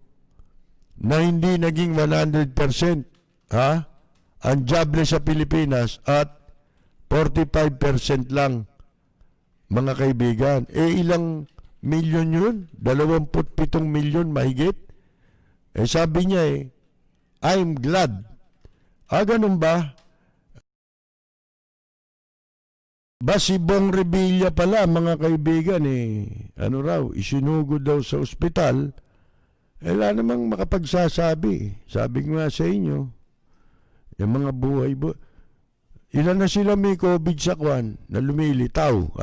na hindi naging 100%. Ang jobless sa Pilipinas at 45% lang, mga kaibigan. Ilang milyon yun? 27 milyon mahigit? Sabi niya I'm glad. Ganun ba? Si Bong Revilla pala, mga kaibigan, ano raw, isinugod daw sa ospital, wala namang makapagsasabi. Sabi ko nga sa inyo, yung mga buhay, ilan na sila may COVID sa kwan na lumilitaw,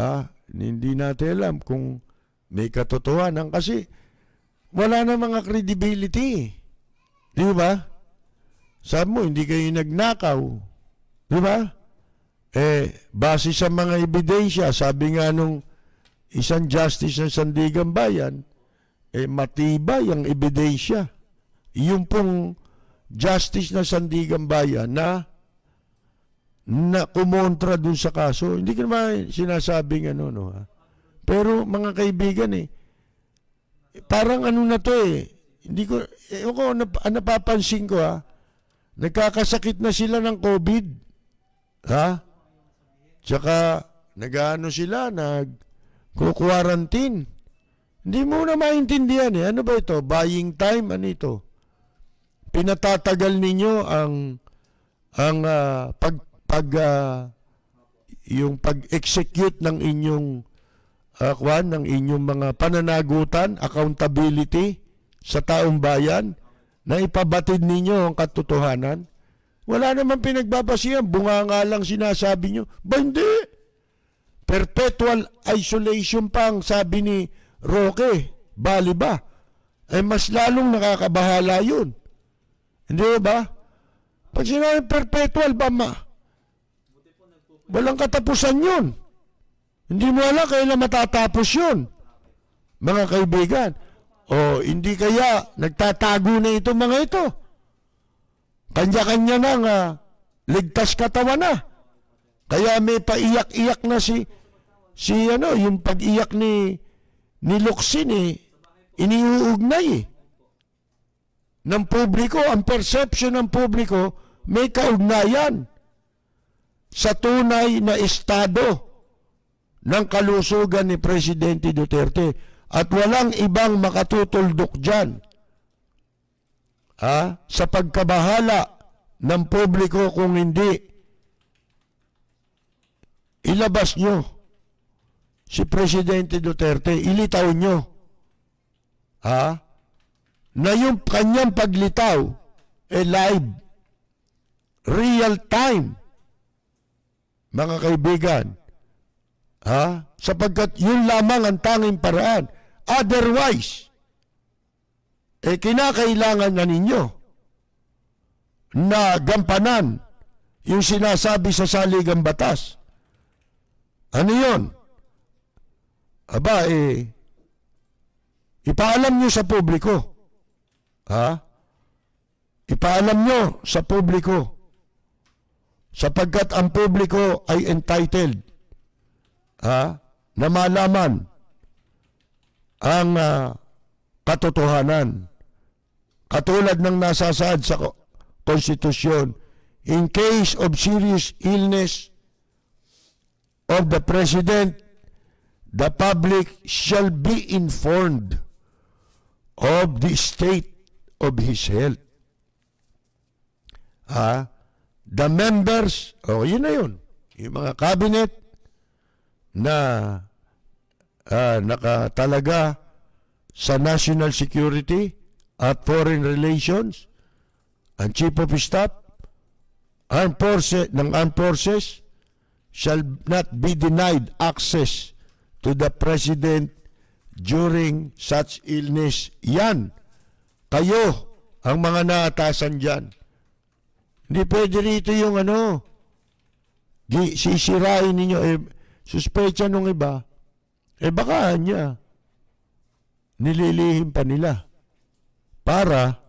Hindi natin alam kung may katotohanan kasi wala na mga credibility. Di ba? Sabi mo, hindi kayo nagnakaw. Di ba? Base sa mga ebidensya, sabi nga nung isang justice ng Sandigan Bayan, matibay ang ebidensya. Yung pong justice ng Sandigan Bayan na kumontra dun sa kaso, hindi ko naman sinasabing Pero mga kaibigan parang na to hindi ko, napapansin ko nagkakasakit na sila ng COVID. Ha? Tsaka, nag-ano sila, nag-quarantine. Hindi mo na maintindihan Ano ba ito? Buying time? Ano ito? Pinatatagal ninyo yung pag-execute ng inyong ng inyong mga pananagutan, accountability sa taong bayan, na ipabatid ninyo ang katotohanan. Wala naman pinagbabasihan, bunga lang sinasabi nyo. Ba hindi? Perpetual isolation pa ang sabi ni Roque. Bali ba? Ay mas lalong nakakabahala yun. Hindi ba? Pag sinabi perpetual ba walang katapusan yun. Hindi mo alam kailan matatapos yun. Mga kaibigan. O hindi kaya nagtatago na itong mga ito. Kanya-kanya nang ligtas katawan na. Kaya may paiyak-iyak na yung pag-iyak ni Locsin iniuugnay ng publiko. Ang perception ng publiko may kaugnayan sa tunay na estado ng kalusugan ni Presidente Duterte. At walang ibang makatutuldok dyan sa pagkabahala ng publiko kung hindi ilabas nyo si Presidente Duterte, ilitaw nyo na yung kanyang paglitaw live, real time, mga kaibigan, sapagkat yun lamang ang tanging paraan. Otherwise, kinakailangan na ninyo na gampanan yung sinasabi sa saligang batas. Ano yun? Aba, ipaalam nyo sa publiko. Ipaalam nyo sa publiko. Sapagkat ang publiko ay entitled na malaman ang katotohanan. Katulad ng nasasaad sa konstitusyon, in case of serious illness of the President, the public shall be informed of the state of his health. The members, yun na yun. Yung mga cabinet na nakatalaga sa national security at foreign relations, ang chief of staff, armed forces shall not be denied access to the president during such illness. Yan, kayo ang mga naatasan dyan. Hindi pwede rito yung sisirain ninyo. Suspecha nung iba, baka niya nililihim pa nila para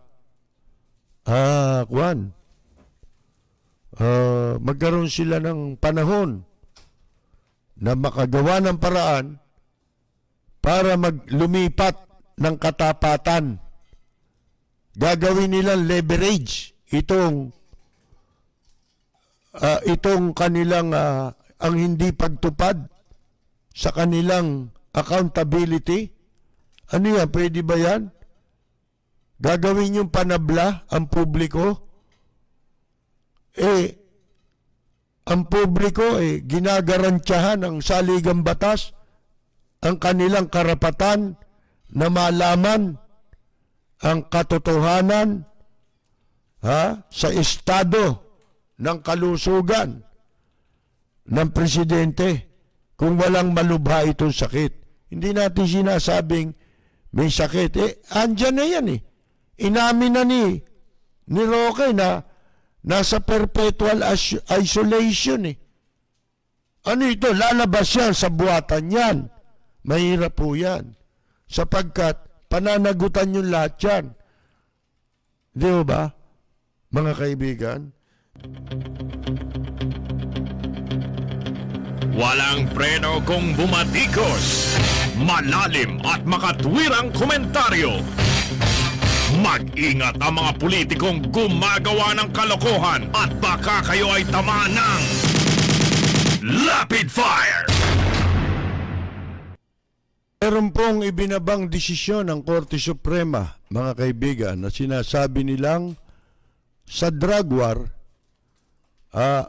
magkaroon sila ng panahon na makagawa ng paraan para maglumipat ng katapatan. Gagawin nilang leverage itong kanilang ang hindi pagtupad sa kanilang accountability. Ano yan? Pwede ba yan? Gagawin yung panabla ang publiko? Ang publiko ginagarantyahan ng saligang batas ang kanilang karapatan na malaman ang katotohanan sa estado ng kalusugan ng presidente kung walang malubha itong sakit. Hindi natin sinasabing may sakit. Andyan na yan Inamin na ni Roque na nasa perpetual isolation Ano ito? Lalabas yan sa buhatan yan. Mahirap po yan. Sapagkat pananagutan yung lahat yan. Di ba, mga kaibigan? Walang preno kung bumatikos. Malalim at makatwirang komentaryo. Mag-ingat ang mga politikong gumagawa ng kalokohan at baka kayo ay tamaan ng Lapid Fire! Meron pong ibinabang desisyon ng Korte Suprema, mga kaibigan, na sinasabi nilang sa drug war,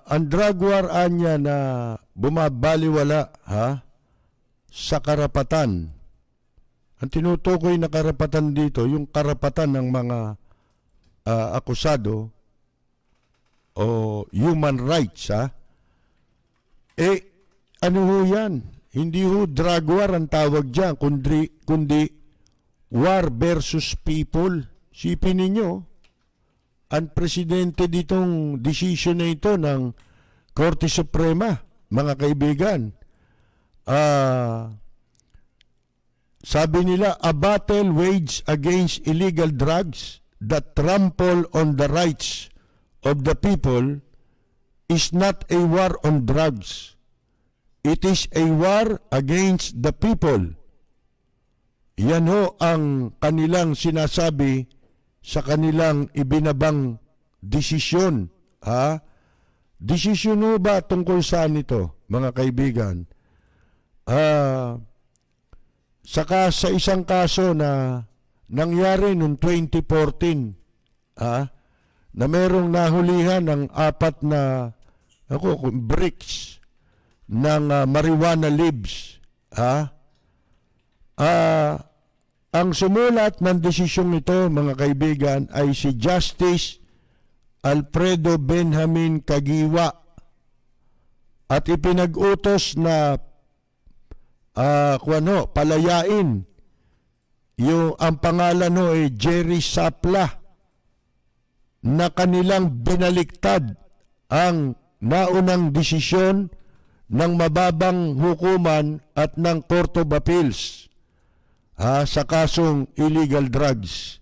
ang drug war anya na bumabaliwala sa karapatan. Ang tinutukoy na karapatan dito, yung karapatan ng mga akusado o human rights. Ano ho yan? Hindi ho drug war ang tawag dyan, kundi war versus people. Sipin ninyo, ang presidente ditong decision na ito ng Korte Suprema, mga kaibigan. Sabi nila, a battle waged against illegal drugs that trample on the rights of the people is not a war on drugs. It is a war against the people. Yan ho ang kanilang sinasabi sa kanilang ibinabang desisyon. Desisyon ho ba tungkol saan ito, mga kaibigan? Saka sa isang kaso na nangyari noong 2014, na merong nahulihan ng 4 na bricks ng marijuana leaves. Ang sumulat ng desisyong ito, mga kaibigan, ay si Justice Alfredo Benjamin Caguiwa at ipinag-utos na palayain ang pangalan ay Jerry Sapla, na kanilang binaliktad ang naunang desisyon ng mababang hukuman at ng Court of Appeals sa kasong illegal drugs.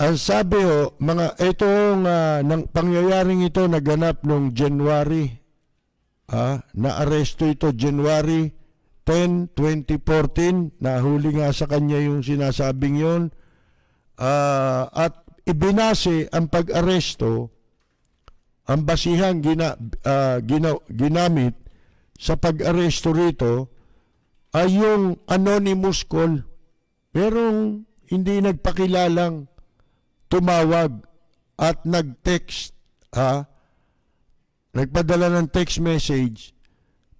Ang sabi ng pangyayaring ito naganap noong January, na-aresto ito January 10, 2014, nahuli nga sa kanya yung sinasabing yon, at ibinase ang pag-aresto. Ang basihang ginamit sa pag-aresto rito ay yung anonymous call. Merong hindi nagpakilalang tumawag at nag-text, nagpadala ng text message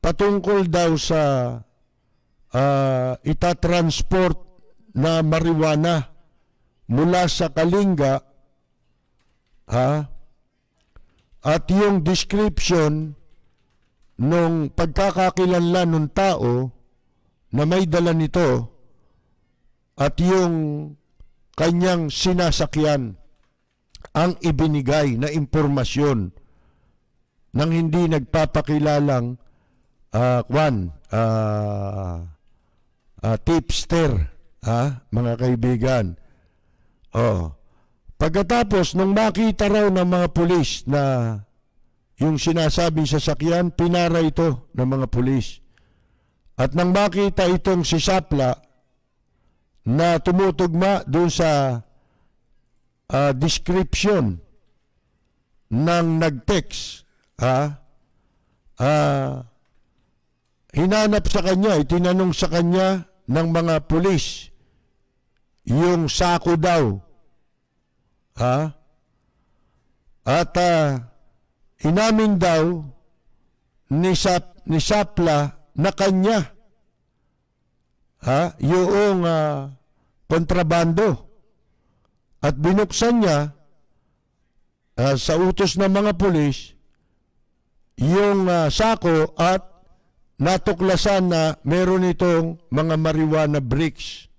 patungkol daw sa itatransport na marijuana mula sa Kalinga, at yung description nung pagkakakilanlan ng tao na may dala nito at yung kanyang sinasakyan ang ibinigay na impormasyon ng hindi nagpapakilalang tipster, mga kaibigan. Pagkatapos, nung makita raw ng mga pulis na yung sinasabing sasakyan, pinara ito ng mga pulis. At nang makita itong si Sapla na tumutugma doon sa description ng nag-text, hinanap sa kanya, itinanong sa kanya ng mga pulis yung sako daw. At inamin daw ni Sapla na kanya yung kontrabando. At binuksan niya sa utos ng mga pulis yung sako at natuklasan na meron itong mga marijuana bricks.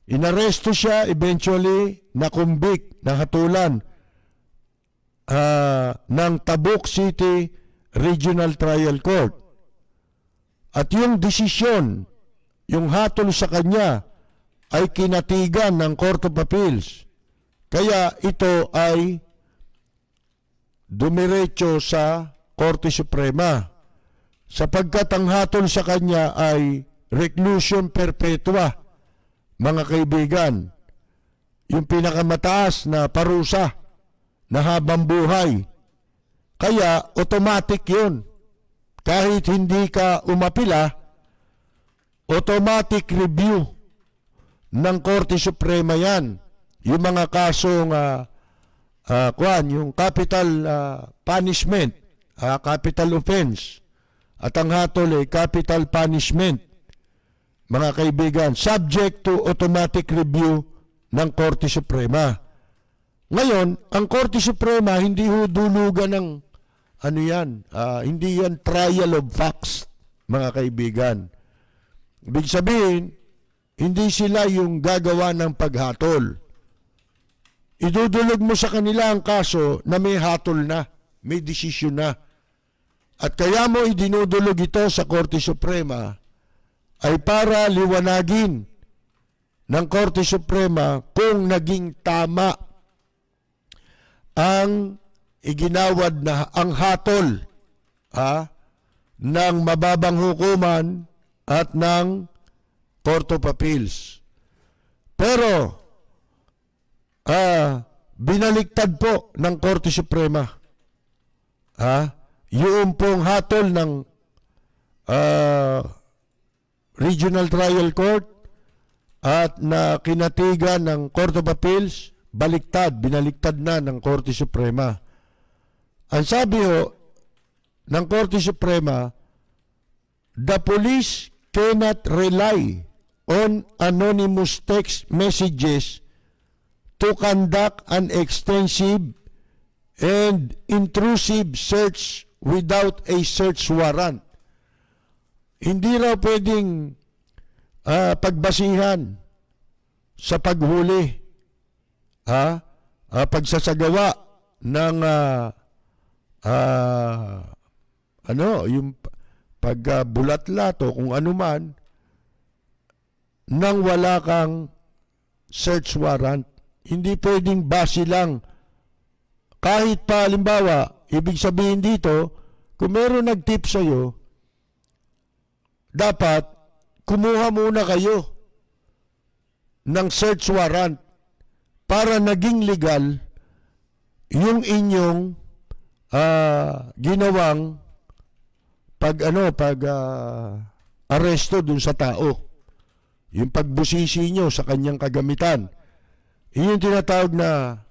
Inaresto siya, eventually nakumbik, nahatulan ng Tabuk City Regional Trial Court. At yung desisyon, yung hatol sa kanya, ay kinatigan ng Court of Appeals. Kaya ito ay dumiretso sa Korte Suprema, sapagkat ang hatol sa kanya ay reclusion perpetua, mga kaibigan, yung pinakamataas na parusa na habang buhay. Kaya automatic yun. Kahit hindi ka umapila, automatic review ng Korte Suprema yan. Yung mga kasong yung capital punishment, capital offense, at ang hatol ay capital punishment, mga kaibigan, subject to automatic review ng Korte Suprema. Ngayon, ang Korte Suprema hindi ho dulugan ng hindi yan trial of facts, mga kaibigan. Ibig sabihin, hindi sila yung gagawa ng paghatol. Idudulog mo sa kanila ang kaso na may hatol na, may desisyon na. At kaya mo idinudulog ito sa Korte Suprema ay para liwanagin ng Korte Suprema kung naging tama ang iginawad na ang hatol ng mababang hukuman at ng Court of Appeals. Pero binaliktad po ng Korte Suprema yung pong hatol ng Regional Trial Court at na kinatigan ng Court of Appeals, binaliktad na ng Korte Suprema. Ang sabi ho ng Korte Suprema, the police cannot rely on anonymous text messages to conduct an extensive and intrusive search without a search warrant. Hindi raw pwedeng pagbasihan sa paghuli, pagsasagawa ng yung pagbulatlat o kung ano man nang wala kang search warrant. Hindi pwedeng base lang. Kahit pa, halimbawa, ibig sabihin dito, kung meron nag-tip sa'yo, dapat kumuha muna kayo ng search warrant para naging legal yung inyong ginawang aresto dun sa tao. Yung pagbusisi nyo sa kanyang kagamitan. Yun yung tinatawag na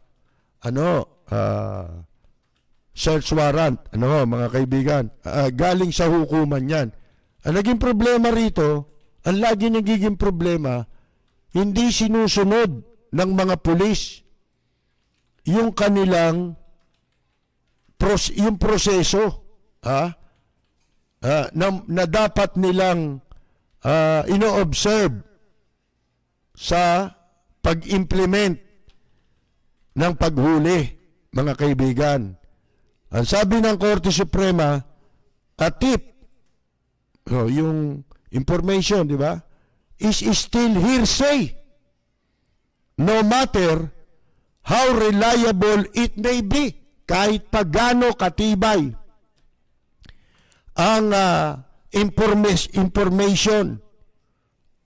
search warrant. Mga kaibigan, galing sa hukuman yan. Ang naging problema rito, ang lagi nagiging problema, hindi sinusunod ng mga pulis yung kanilang yung proseso na dapat nilang ino-observe sa pag-implement ng paghuli, mga kaibigan. Ang sabi ng Korte Suprema, a tip, yung information, di ba, is still hearsay, no matter how reliable it may be, kahit pa gaano katibay ang information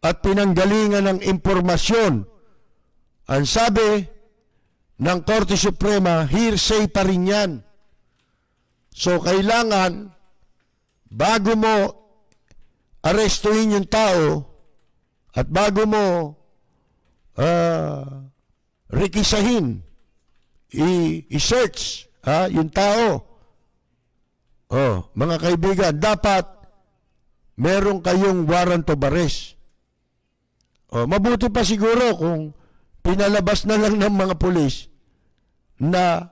at pinanggalingan ng impormasyon. Ang sabi ng Korte Suprema, hearsay pa rin yan. So, kailangan, bago mo arestuhin yung tao at bago mo rekisahin, i-search yung tao, mga kaibigan, dapat meron kayong warrant of arrest. Mabuti pa siguro kung pinalabas na lang ng mga pulis na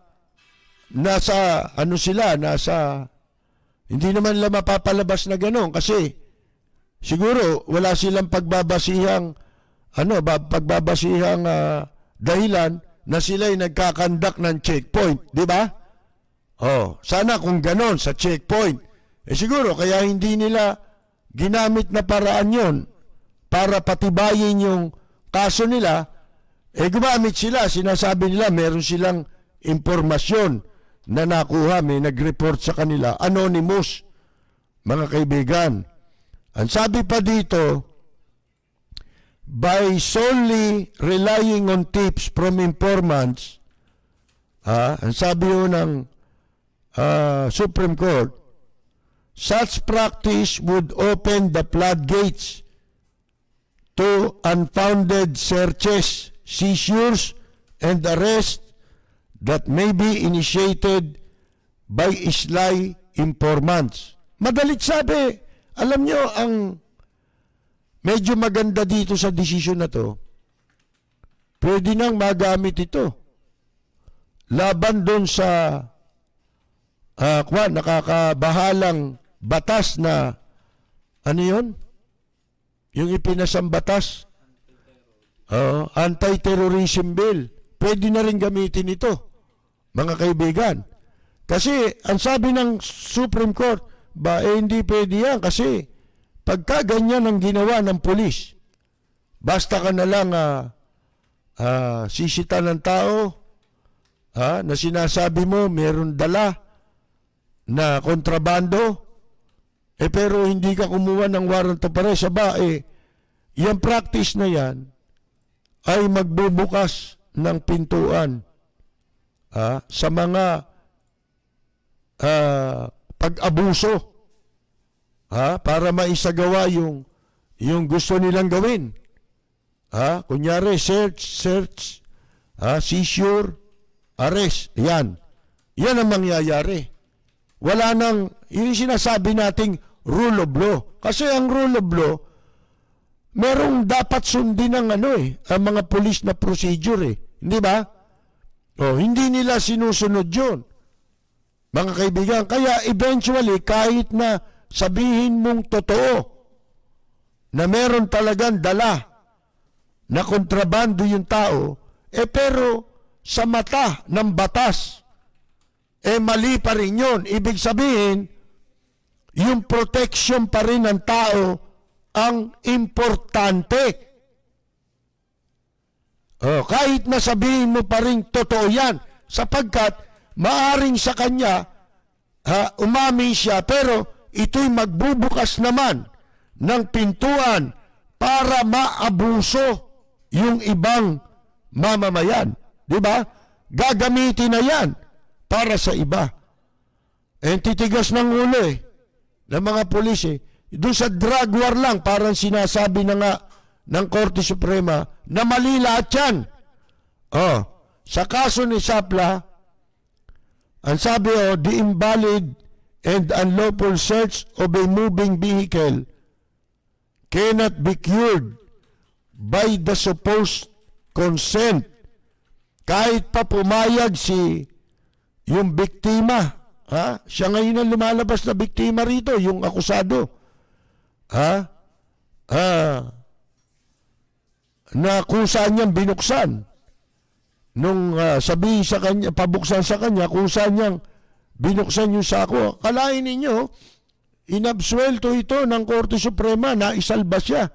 nasa hindi naman lang mapapalabas na gano'n kasi siguro wala silang pagbabasihang dahilan na sila'y nagkakandak ng checkpoint, di ba? Sana kung gano'n sa checkpoint. Siguro kaya hindi nila ginamit na paraan yon para patibayin yung kaso nila. Gumamit sila, sinasabi nila meron silang impormasyon na nakuha, may nag-report sa kanila, anonymous, mga kaibigan. Ang sabi pa dito by solely relying on tips from informants, ang sabi ho ng Supreme Court, such practice would open the floodgates to unfounded searches, seizures, and arrests that may be initiated by sly informants. Madalit sabi, alam nyo, ang medyo maganda dito sa desisyon na to, pwede nang magamit ito laban doon sa nakakabahalang batas na ano yun? Yung ipinasang batas, anti-terrorism bill. Pwede na rin gamitin ito, mga kaibigan. Kasi ang sabi ng Supreme Court, hindi pwede yan kasi pagka ganyan ang ginawa ng pulis, basta ka na lang sisita ng tao na sinasabi mo meron dala na kontrabando, pero hindi ka kumuha ng warrant of arrest, yung practice na yan ay magbubukas ng pintuan sa mga pag-abuso para maisagawa yung gusto nilang gawin. Kunyari, search, seizure, arrest. Yan ang mangyayari. Wala nang, yung sinasabi nating rule of law. Kasi ang rule of law, merong dapat sundin ng ang mga police na procedure Hindi ba? Hindi nila sinusunod yun. Mga kaibigan, kaya eventually, kahit na sabihin mong totoo na meron talagang dala na kontrabando yung tao, pero sa mata ng batas, mali pa rin yun. Ibig sabihin, yung protection pa rin ng tao ang importante. Kahit na sabihin mo pa rin totoo yan, sapagkat maaring sa kanya, umamin siya, pero ito'y magbubukas naman ng pintuan para maabuso yung ibang mamamayan. Di ba? Gagamitin na yan para sa iba. Titigas ng ulo ng mga pulis Doon sa drug war lang, parang sinasabi na nga ng Korte Suprema na mali lahat yan. Sa kaso ni Sapla, ang sabi the invalid and unlawful search of a moving vehicle cannot be cured by the supposed consent. Kahit pa pumayag yung biktima, siya ngayon ang lumalabas na biktima rito, yung akusado. Na kusa niyang binuksan nung sabihin sa kanya, pabuksan sa kanya, kusa niyang binuksan yung sako. Kalain ninyo, inabsuelto ito ng Korte Suprema, naisalba siya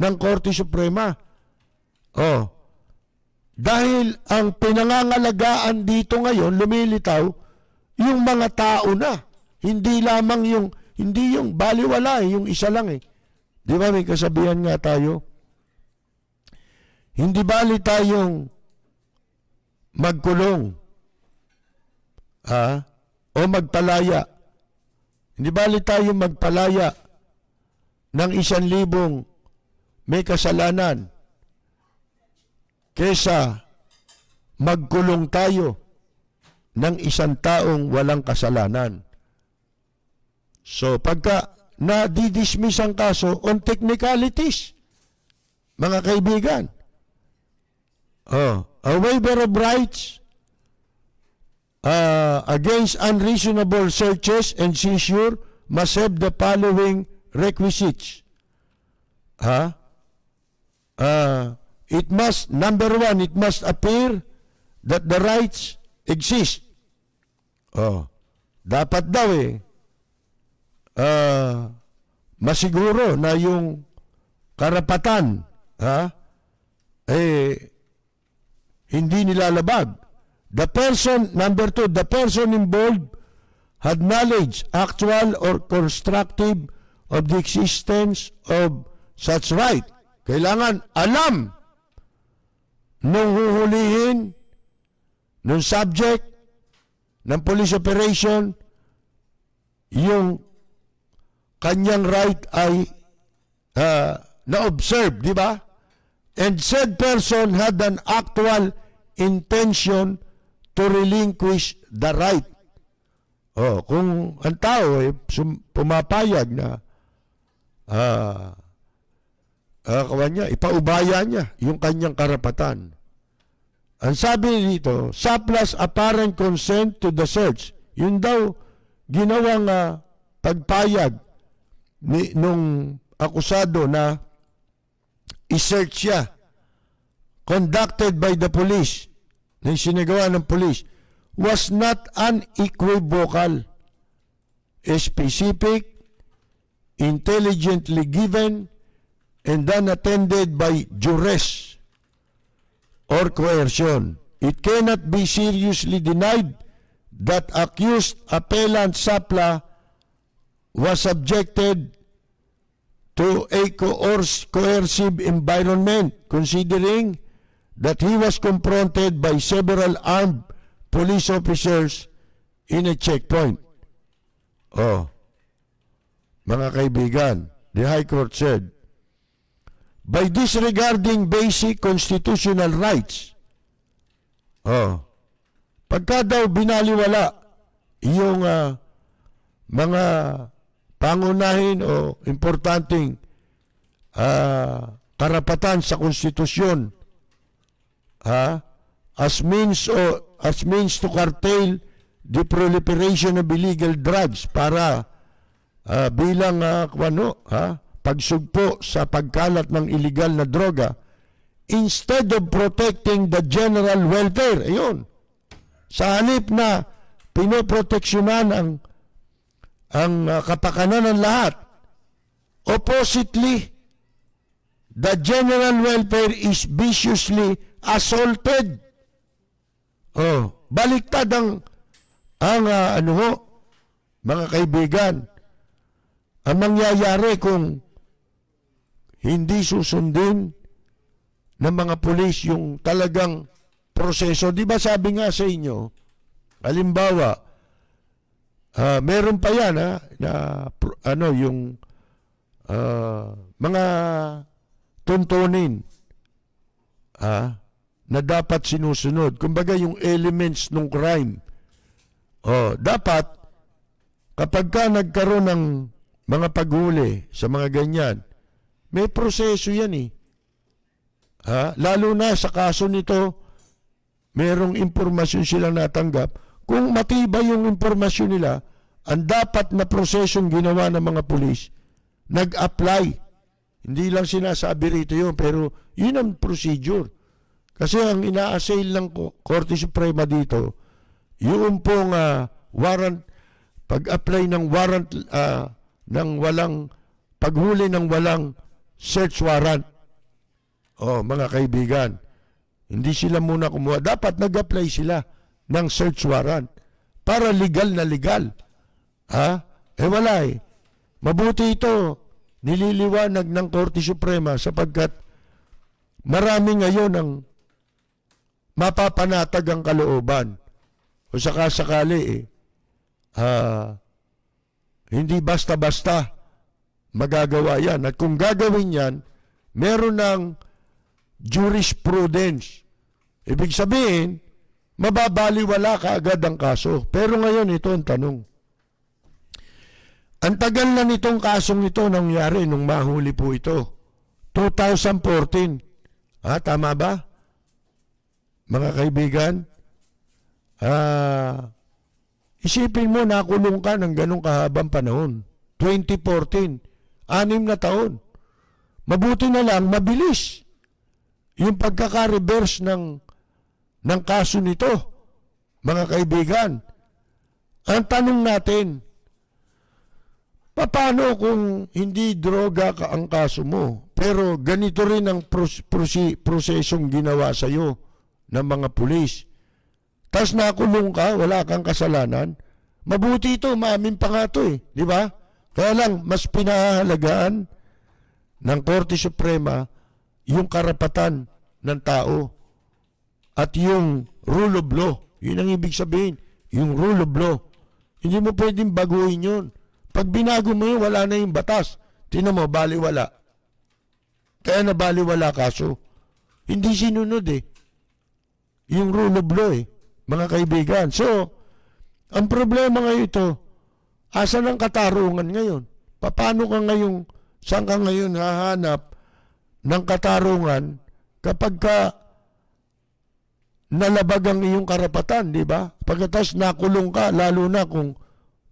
ng Korte Suprema. Dahil ang pinangangalagaan dito ngayon, lumilitaw, yung mga tao na. Hindi lamang hindi yung baliwala, yung isa lang Di ba may kasabihan nga tayo? Hindi bali tayong magkulong o magpalaya. Hindi bali tayong magpalaya ng 1,000 may kasalanan kesa magkulong tayo ng 1 taong walang kasalanan. So pagka na-dismiss ang kaso on technicalities, mga kaibigan, a waiver of rights against unreasonable searches and seizure must have the following requisites. It must, number 1, it must appear that the rights exist. Dapat daw masiguro na yung karapatan hindi nilalabag. Number 2, the person involved had knowledge, actual or constructive, of the existence of such right. kailangan alam nung huhulihin, nung subject ng police operation, yung kanyang right ay na-observe, di ba? And said person had an actual intention to relinquish the right. Oh, kung ang tao ay pumapayag na ipaubaya niya yung kanyang karapatan. Ang sabi dito, surplus apparent consent to the search. Yun daw ginawang pagpayag nung akusado na i-search siya, conducted by the police, na sinagawa ng police, was not unequivocal, specific, intelligently given, and unattended by duress or coercion. It cannot be seriously denied that accused appellant Sapla was subjected to a coercive environment, considering that he was confronted by several armed police officers in a checkpoint. Oh, mga kaibigan, the High Court said, by disregarding basic constitutional rights, pagka daw binaliwala yung mga pangunahin o importanteng karapatan sa konstitusyon, as means to curtail the proliferation of illegal drugs para bilang pagsugpo sa pagkalat ng illegal na droga, instead of protecting the general welfare. Ayun, sa halip na pinoproteksyonan ang kapakanan ng lahat, oppositely, the general welfare is viciously assaulted. Baliktad ang mga kaibigan, ang mangyayari kung hindi susundin ng mga pulis yung talagang proseso. Di ba sabi nga sa inyo, halimbawa, meron pa yan yung mga tuntunin na dapat sinusunod. Kumbaga yung elements ng crime. Dapat kapag ka nagkaroon ng mga paghuli sa mga ganyan, may proseso yan eh. Lalo na sa kaso nito, merong impormasyon silang natanggap. Kung matibay yung impormasyon nila, ang dapat na prosesong ginawa ng mga pulis, nag-apply. Hindi lang sinasabi rito yun, pero yun ang procedure. Kasi ang ina-assail ng Korte Suprema dito, yung pong warrant, pag-apply ng warrant ng walang, paghuli ng walang search warrant. Mga kaibigan, hindi sila muna kumuha. Dapat nag-apply sila ng search warrant para legal na legal. Wala eh. Mabuti ito, nililiwanag ng Korte Suprema sapagkat marami ngayon ang mapapanatag ang kalooban. O sakasakali hindi basta-basta magagawa yan. At kung gagawin yan, meron ng jurisprudence. Ibig sabihin, mababaliwala kaagad ang kaso. Pero ngayon, ito ang tanong. Ang tagal na nitong kasong ito nangyari nung mahuli po ito. 2014. Tama ba? Mga kaibigan? Isipin mo, nakulong ka ng ganong kahabang panahon. 2014. 6 na taon. Mabuti na lang, mabilis. Yung pagkaka-reverse ng kaso nito, mga kaibigan. Ang tanong natin, paano kung hindi droga ka ang kaso mo, pero ganito rin ang prosesong ginawa sa'yo ng mga pulis? Tapos nakulong ka, wala kang kasalanan. Mabuti ito, maamin pa nga ito eh. Di ba? Kaya lang, mas pinahalagaan ng Korte Suprema yung karapatan ng tao at yung rule of law. Yun ang ibig sabihin, yung rule of law. Hindi mo pwedeng baguhin yun. Pag binago mo yun, wala na yung batas. Tingnan mo, baliwala. Kaya nabaliwala kaso. Hindi sinunod yung rule of law mga kaibigan. So, ang problema ngayon ito, asan ang katarungan ngayon? Paano ka ngayon, saan ka ngayon hahanap ng katarungan kapag ka nalabag ang iyong karapatan, di ba? Pagkatapos nakulong ka, lalo na kung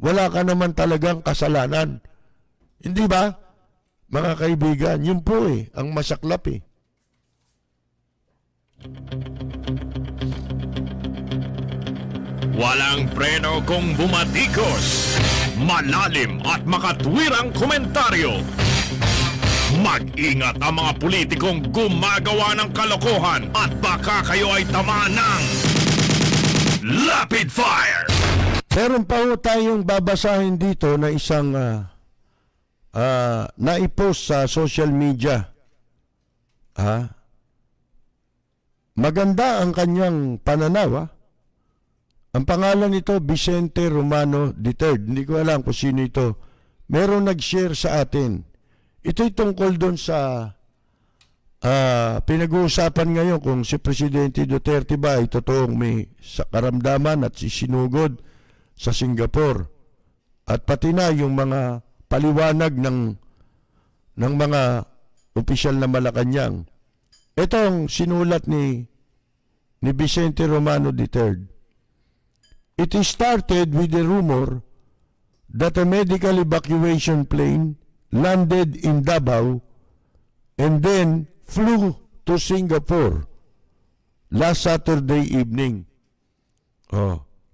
wala ka naman talagang kasalanan. Hindi ba? Mga kaibigan, yun po ang masaklap Walang preno kung bumatikos. Malalim at makatwirang komentaryo. Mag-ingat ang mga politikong gumagawa ng kalokohan at baka kayo ay tamaan ng Lapid Fire! Meron pa ho tayong babasahin dito na isang naipost sa social media. Maganda ang kanyang pananaw. Ang pangalan nito, Vicente Romano III. Hindi ko alam kung sino ito. Meron nag-share sa atin. Ito'y tungkol doon sa pinag-uusapan ngayon kung si Presidente Duterte ba ay totoong may karamdaman at sinugod sa Singapore. At pati na yung mga paliwanag ng mga opisyal na Malacanang. Ito ang sinulat ni Vicente Romano III. It started with the rumor that a medical evacuation plane landed in Davao and then flew to Singapore last Saturday evening.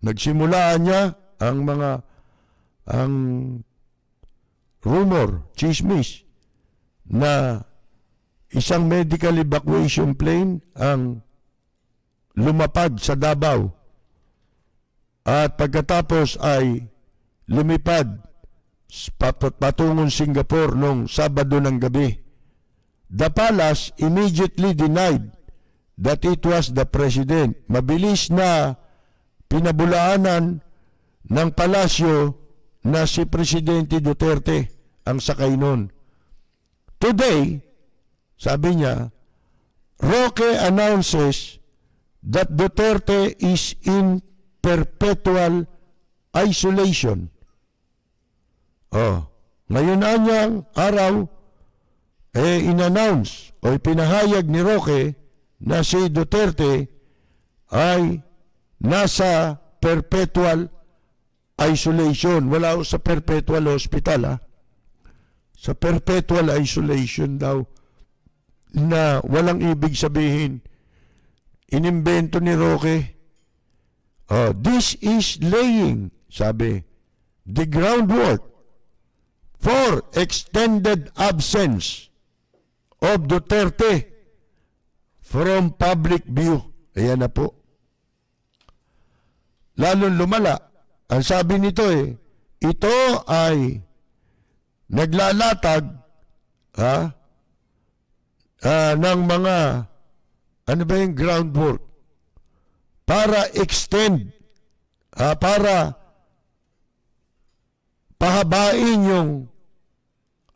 Nagsimulaan niya ang rumor, chismis, na isang medical evacuation plane ang lumapag sa Davao at pagkatapos ay lumipad patungong Singapore noong Sabado ng gabi. The palace immediately denied that it was the president. Mabilis na pinabulaanan ng palasyo na si Presidente Duterte ang sakay nun. Today, sabi niya, Roque announces that Duterte is in perpetual isolation. Ngayon anyang araw, in-announce o ipinahayag ni Roque na si Duterte ay nasa perpetual isolation. Wala sa perpetual hospital Sa perpetual isolation daw na walang ibig sabihin. Inimbento ni Roque. This is laying, sabi, the groundwork for extended absence of Duterte from public view. Ayan na po. Lalong lumala. Ang sabi nito ito ay naglalatag ng mga ano ba yung groundwork para extend para pahabain yung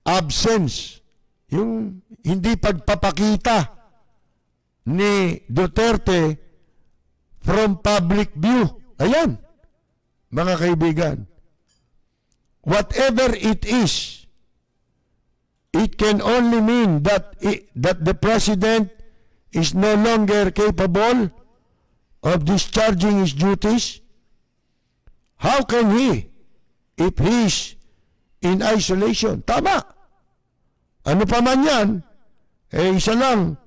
absence, yung hindi pagpapakita ni Duterte from public view. Ayan, mga kaibigan. Whatever it is, it can only mean that the president is no longer capable of discharging his duties. How can he if he's in isolation? Tama. Ano pa man yan, isa lang,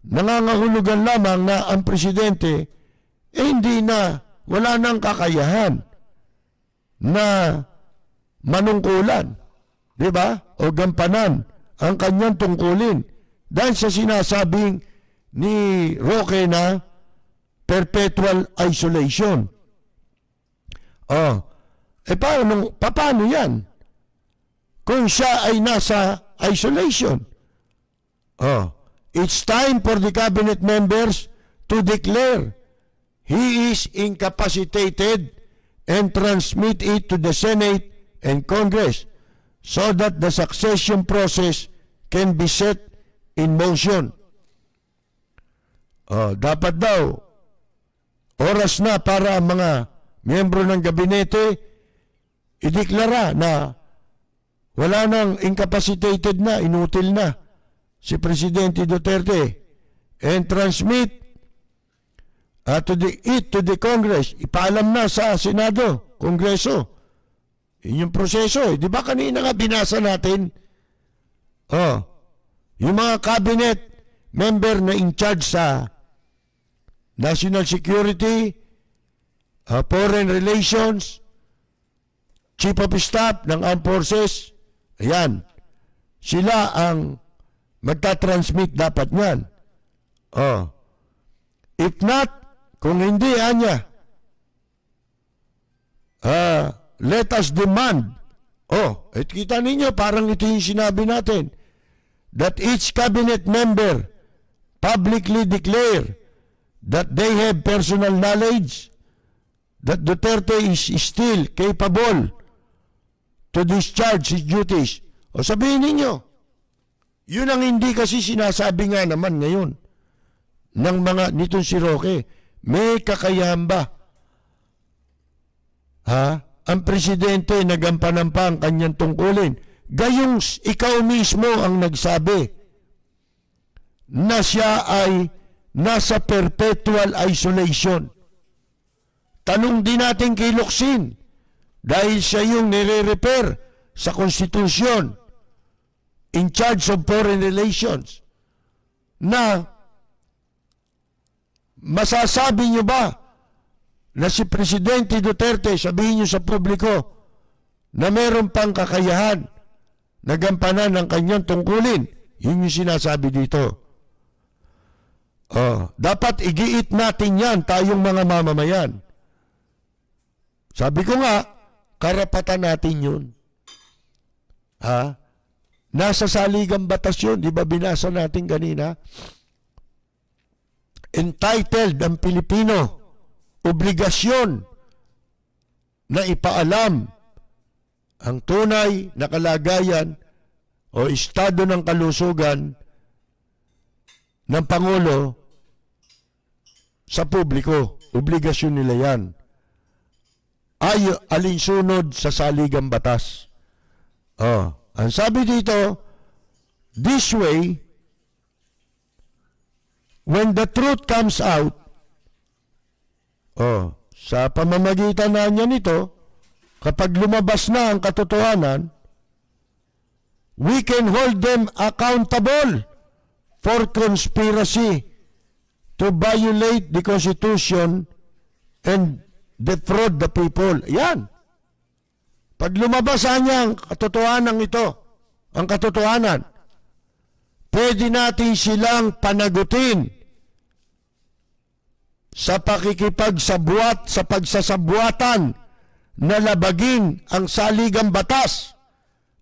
nangangahulugan lamang na ang presidente hindi na, wala nang kakayahan na manungkulan, di ba? O gampanan ang kanyang tungkulin dahil sa sinasabing ni Roque na perpetual isolation. Paano yan? Kung siya ay nasa isolation. it's time for the cabinet members to declare he is incapacitated and transmit it to the Senate and Congress so that the succession process can be set in motion. Dapat daw, oras na para ang mga miyembro ng gabinete ideklara na wala nang incapacitated na, inutil na si Presidente Duterte and transmit to the Congress. Ipaalam na sa Senado, Kongreso. Yun yung proseso. Di ba kanina nga binasa natin? Yung mga cabinet member na in charge sa national security, foreign relations, chief of staff ng armed forces, ayan, sila ang magta-transmit dapat niyan. If not, kung hindi, anya, let us demand. Kita ninyo, parang ito yung sinabi natin, that each cabinet member publicly declare that they have personal knowledge that Duterte is still capable to discharge his duties. Sabihin ninyo, yun ang hindi kasi sinasabi nga naman ngayon ng mga nitong si Roque. May kakayahan ba? Ang presidente nagampanan pa ang kanyang tungkulin. Gayong ikaw mismo ang nagsabi na siya ay nasa perpetual isolation. Tanong din natin kay Locsin, dahil siya yung nire-repair sa konstitusyon, in charge of foreign relations, na masasabi niyo ba na si Presidente Duterte, sabihin niyo sa publiko, na meron pang kakayahan na gampanan ng kanyang tungkulin? Yun yung sinasabi dito. Dapat igiit natin yan, tayong mga mamamayan. Sabi ko nga, karapatan natin yun. Nasa saligang batas yun, di ba binasa natin kanina? Entitled ang Pilipino, obligasyon na ipaalam ang tunay na kalagayan o estado ng kalusugan ng Pangulo sa publiko. Obligasyon nila yan. Ay alinsunod sa saligang batas. Ang sabi dito, this way, when the truth comes out, sa pamamagitan na niya nito, kapag lumabas na ang katotohanan, we can hold them accountable for conspiracy to violate the Constitution and defraud the people. Yan. Pag lumabas niya ang katotohanan ito, ang katotohanan, pwede natin silang panagutin sa pakikipagsabuat, sa pagsasabuatan na labagin ang saligang batas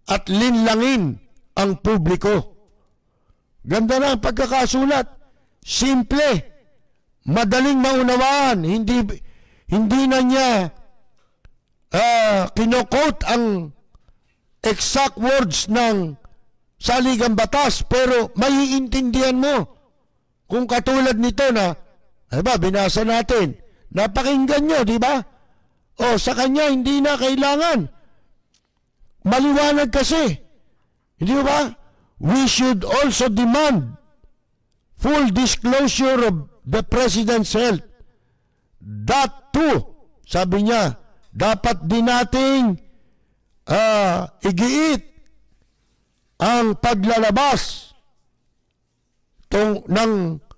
at linlangin ang publiko. Ganda na ang pagkakasulat. Simple. Madaling maunawaan. Hindi na niya kinokote ang exact words ng saligang batas, pero maiintindihan mo kung katulad nito na, binasa natin, napakinggan nyo, di ba? Sa kanya hindi na kailangan. Maliwanag kasi. Hindi ba? We should also demand full disclosure of the President's health. That too, sabi niya, dapat din nating igiit ang paglalabas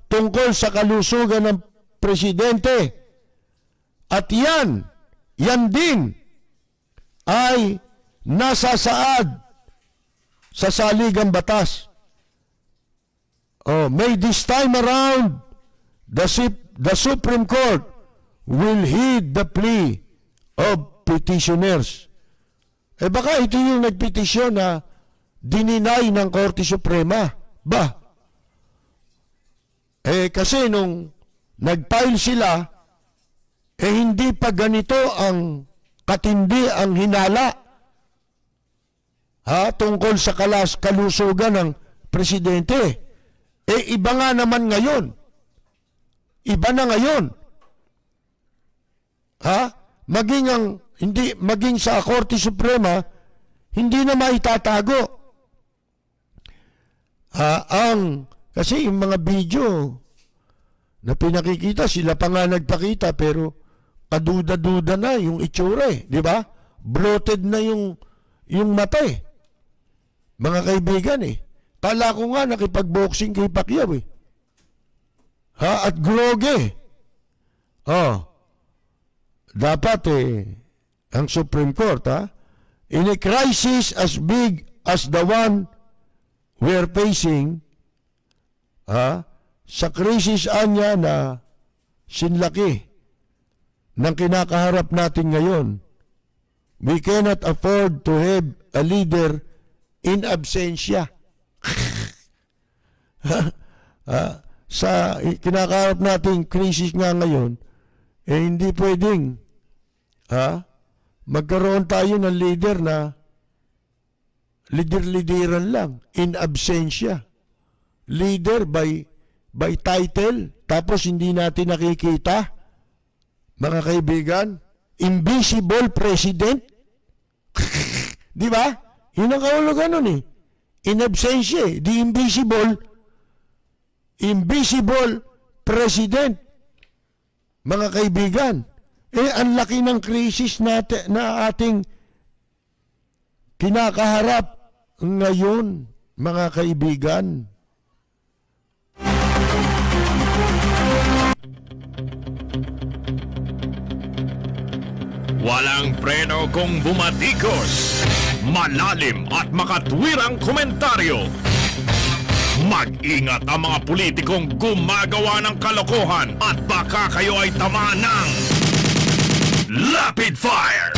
tungkol sa kalusugan ng Presidente. At yan din ay nasasaad sa saligang batas. May this time around, the Supreme Court will heed the plea of petitioners. Baka ito yung nagpetisyon na dininay ng Korte Suprema. Kasi nung nag-file sila, hindi pa ganito ang katindi ang hinala tungkol sa kalusugan ng presidente. Iba nga naman ngayon. Iba na ngayon. Maging sa Korte Suprema, hindi na maitatago. Kasi yung mga video na pinakikita, sila pa nga nagpakita, pero kaduda-duda na yung itsura di ba? Bloated na yung mata Mga kaibigan Kala ko nga nakipag-boxing kay Pacquiao At groge. Dapat ang Supreme Court in a crisis as big as the one we're facing, sa krisis anya na sinlaki ng kinakaharap natin ngayon, we cannot afford to have a leader in absentia. Sa kinakaharap nating krisis nga ngayon, hindi pwedeng magkaroon tayo ng leader na lider-lideran lang, in absentia. Leader by title, tapos hindi natin nakikita. Mga kaibigan, invisible president. Di ba? Yun ang kahulugan nun in absentia, the invisible president. Mga kaibigan, ang laki ng krisis natin na ating kinakaharap ngayon, mga kaibigan. Walang preno kung bumatikos. Malalim at makatwirang komentaryo. Mag-ingat ang mga politikong gumagawa ng kalokohan at baka kayo ay tamaan ng Rapid Fire!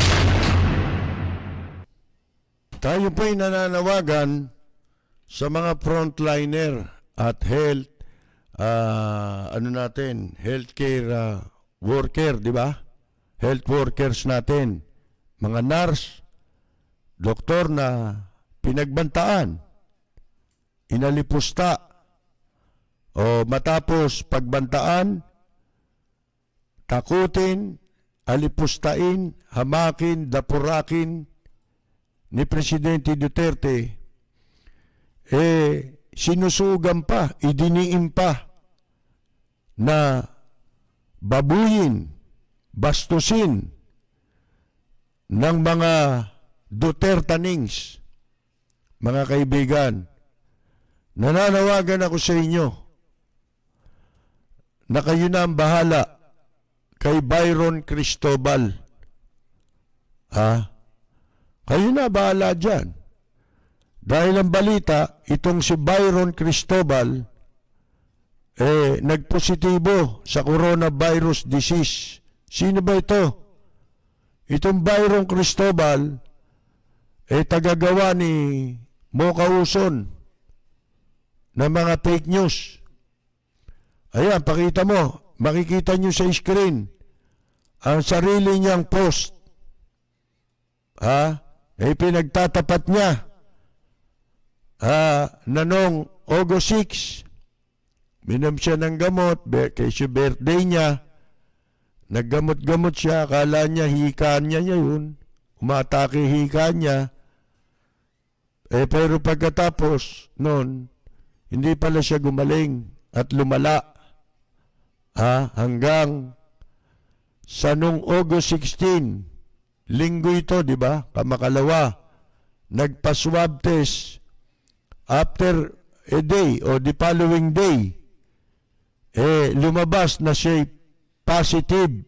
Tayo po'y nananawagan sa mga frontliner at healthcare worker, di ba? Health workers natin, mga nurse, doktor na pinagbantaan, inalipusta, o matapos pagbantaan, takutin, alipustain, hamakin, dapurakin ni Presidente Duterte, sinusugan pa, idiniin pa na babuyin, bastusin ng mga Dutertanings. Mga kaibigan, nananawagan ako sa inyo na kayo na ang bahala kay Byron Cristobal. Kayo na bahala dyan. Dahil ang balita, itong si Byron Cristobal nagpositibo sa coronavirus disease. Sino ba ito? Itong Byron Cristobal tagagawa ni Mocha Uson na mga fake news. Ayan, pakita mo. Makikita nyo sa screen ang sarili niyang post. Pinagtatapat niya na noong August 6, minom siya ng gamot, kasi birthday niya, naggamot-gamot siya, akala niya hikaan niya yun, umatake hikaan niya, pero pagkatapos noon, hindi pala siya gumaling at lumala. Hanggang sa nung August 16, linggo ito, di ba? Kamakalawa, nagpa-swab test after a day o the following day, lumabas na siya positive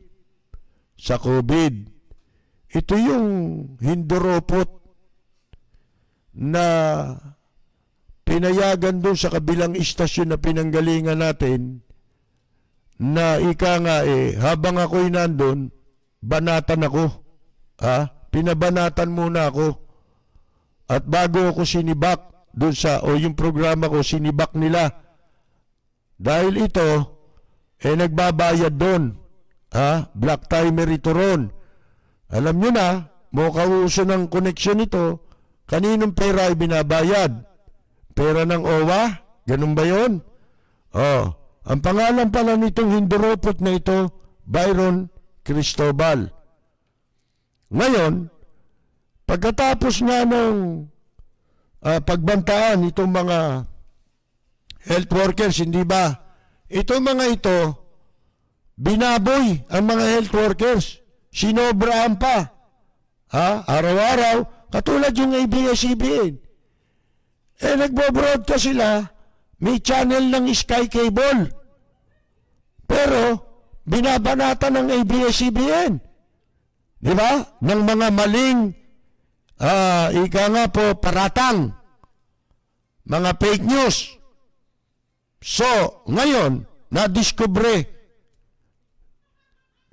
sa COVID. Ito yung hinduropot na pinayagan doon sa kabilang istasyon na pinanggalingan natin na ika nga habang ako'y nandun, banatan ako. Pinabanatan muna ako. At bago ako sinibak doon yung programa ko, sinibak nila Dahil ito, nagbabayad doon. Black timer ito ron. Alam nyo na, kauso ng koneksyon ito, kaninong pera ay binabayad? Pera ng OWA? Ganun ba yun? Ang pangalan pala nitong hinduropot na ito, Byron Cristobal. Ngayon, pagkatapos nga ng pagbantaan itong mga health workers, hindi ba? Itong mga ito, binaboy ang mga health workers. Sinobrahan pa. Araw-araw, katulad yung ABS-CBN. Nagbo-broadcast sila, may channel ng Sky Cable. Pero, binabanatan ng ABS-CBN. Di ba? Ng mga maling, ika nga po, paratang. Mga fake news. So, ngayon, nadiskubre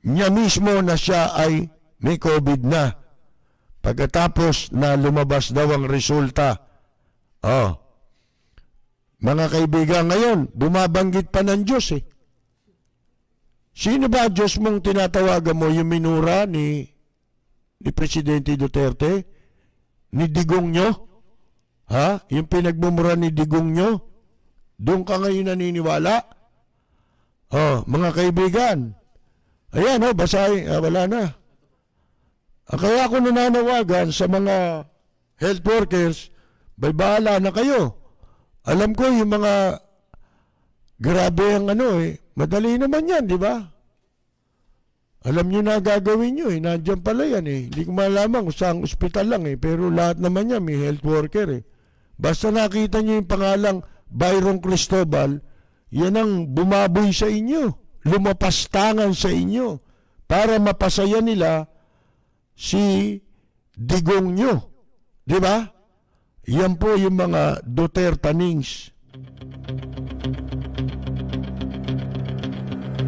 niya mismo na siya ay may COVID na. Pagkatapos na lumabas daw ang resulta. Mga kaibigan, ngayon, bumabanggit pa ng Diyos eh. Sino ba Diyos mong tinatawagan mo? Yung minura ni Presidente Duterte? Ni Digong nyo? Yung pinagmumura ni Digong nyo? Doon ka ngayon naniniwala? Mga kaibigan, ayan basahin, wala na. Kaya ako nananawagan sa mga health workers, bahala na kayo. Alam ko yung mga grabe ang madali naman yan, di ba? Alam nyo na gagawin nyo nandiyan pala yan Hindi ko malaman kung saan ospital lang pero lahat naman yan may health worker Basta nakita nyo yung pangalang Byron Cristobal, yan ang bumaboy sa inyo, lumapastangan sa inyo, para mapasaya nila si Digong nyo. Di ba? Yan po yung mga Dutertanings.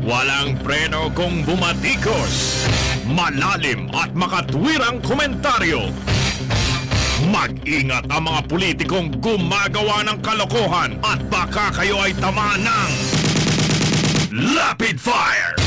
Walang preno kung bumatikos. Malalim at makatwirang komentaryo. Mag-ingat ang mga politikong gumagawa ng kalokohan at baka kayo ay tamaan ng Rapid Fire!